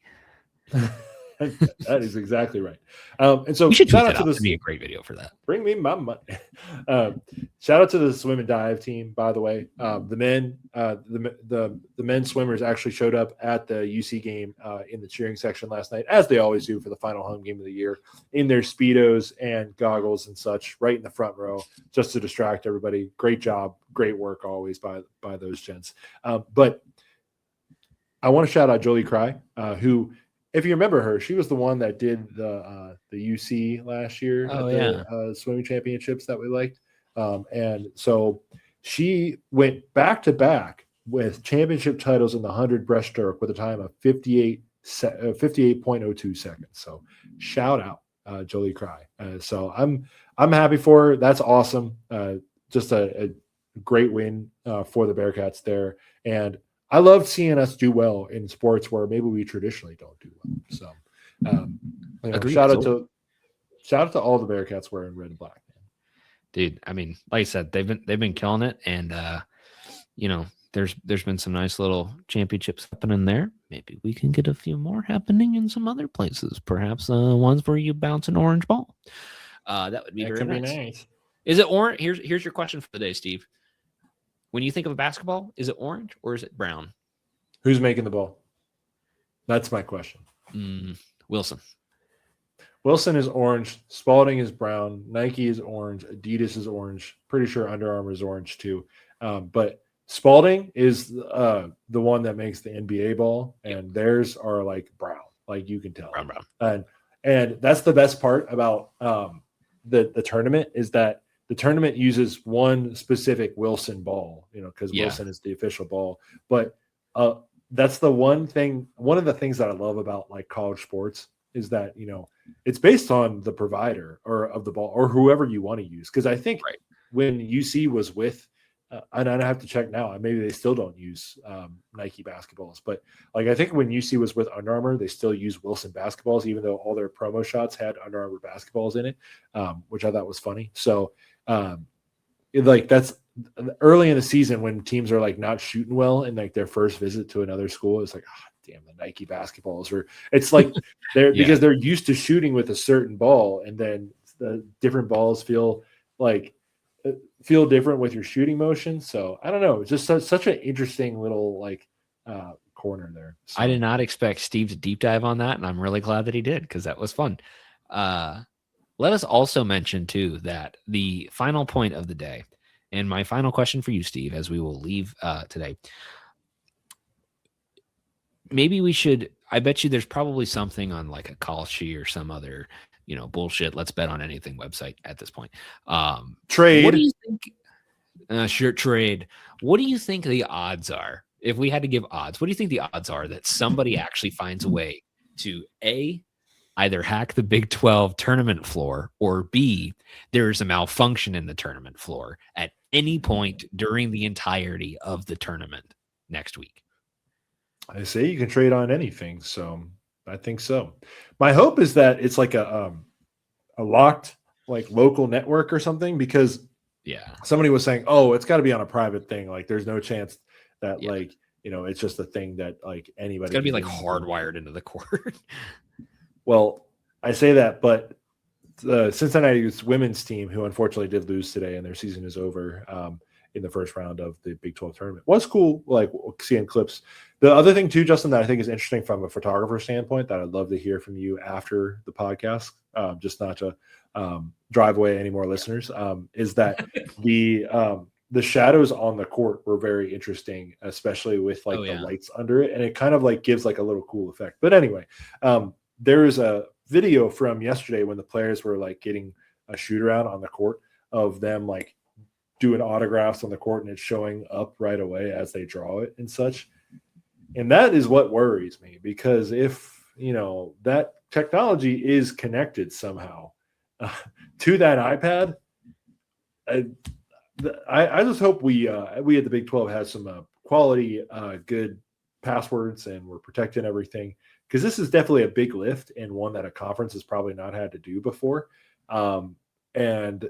That is exactly right. And so we should shout out to this. That'd be a great video for that. Bring me my money. Shout out to the swim and dive team, by the way. The men swimmers actually showed up at the UC game in the cheering section last night, as they always do for the final home game of the year, in their Speedos and goggles and such, right in the front row, just to distract everybody. Great job, great work always by those gents. But I want to shout out Jolie Cry, who, if you remember her, she was the one that did the UC last year at the swimming championships that we liked. And so she went back to back with championship titles in the 100 breaststroke with a time of 58.02 seconds. So shout out Jolie Cry. So I'm happy for her. That's awesome. Just a great win for the Bearcats there. And I love seeing us do well in sports where maybe we traditionally don't do well. So, shout out to all the Bearcats wearing red and black, man. Dude, I mean, like I said, they've been killing it, and there's been some nice little championships happening there. Maybe we can get a few more happening in some other places, perhaps ones where you bounce an orange ball. That would be very nice. Is it orange? Here's your question for the day, Steve. When you think of a basketball, is it orange or is it brown? Who's making the ball? That's my question. Wilson. Wilson is orange. Spalding is brown. Nike is orange. Adidas is orange. Pretty sure Under Armour is orange too. But Spalding is the one that makes the NBA ball, and theirs are like brown. Like you can tell. Brown. And that's the best part about the tournament is that the tournament uses one specific Wilson ball, because Wilson is the official ball. But that's the one of the things that I love about like college sports is that, it's based on the provider of the ball or whoever you want to use. Because I think when UC was with, and I have to check now, maybe they still don't use Nike basketballs. But like I think when UC was with Under Armour, they still use Wilson basketballs, even though all their promo shots had Under Armour basketballs in it, which I thought was funny. So, that's early in the season when teams are like not shooting well and like their first visit to another school, it's like, damn, the Nike basketballs, or it's like they're because they're used to shooting with a certain ball, and then the different balls feel different with your shooting motion. So I don't know. It's just such an interesting little corner there. So. I did not expect Steve to deep dive on that, and I'm really glad that he did because that was fun. Let us also mention too that the final point of the day, and my final question for you, Steve, as we will leave today. Maybe we should. I bet you there's probably something on like a call sheet or some other, bullshit. Let's bet on anything website at this point. Trade. What do you think? Sure, trade. What do you think the odds are? If we had to give odds, what do you think the odds are that somebody actually finds a way to either hack the Big 12 tournament floor, or B, there's a malfunction in the tournament floor at any point during the entirety of the tournament next week? I say you can trade on anything, so I think so. My hope is that it's like a locked like local network or something, because somebody was saying, oh, it's got to be on a private thing. Like there's no chance that it's just a thing that like anybody. It's got to be like hardwired into the cord. Well, I say that, but the Cincinnati women's team, who unfortunately did lose today and their season is over in the first round of the Big 12 tournament, was cool, like seeing clips. The other thing too, Justin, that I think is interesting from a photographer standpoint that I'd love to hear from you after the podcast, just not to drive away any more listeners, is that the shadows on the court were very interesting, especially with the lights under it. And it kind of like gives like a little cool effect. But anyway, there is a video from yesterday when the players were like getting a shoot around on the court of them like doing autographs on the court, and it's showing up right away as they draw it and such. And that is what worries me, because if, that technology is connected somehow to that iPad, I just hope we at the Big 12 has some quality, good passwords, and we're protecting everything, because this is definitely a big lift and one that a conference has probably not had to do before. And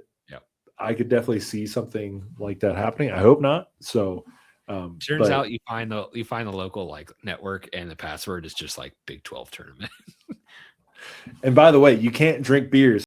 I could definitely see something like that happening. I hope not. So turns out you find the local like network, and the password is just like Big 12 tournament. And by the way, you can't drink beers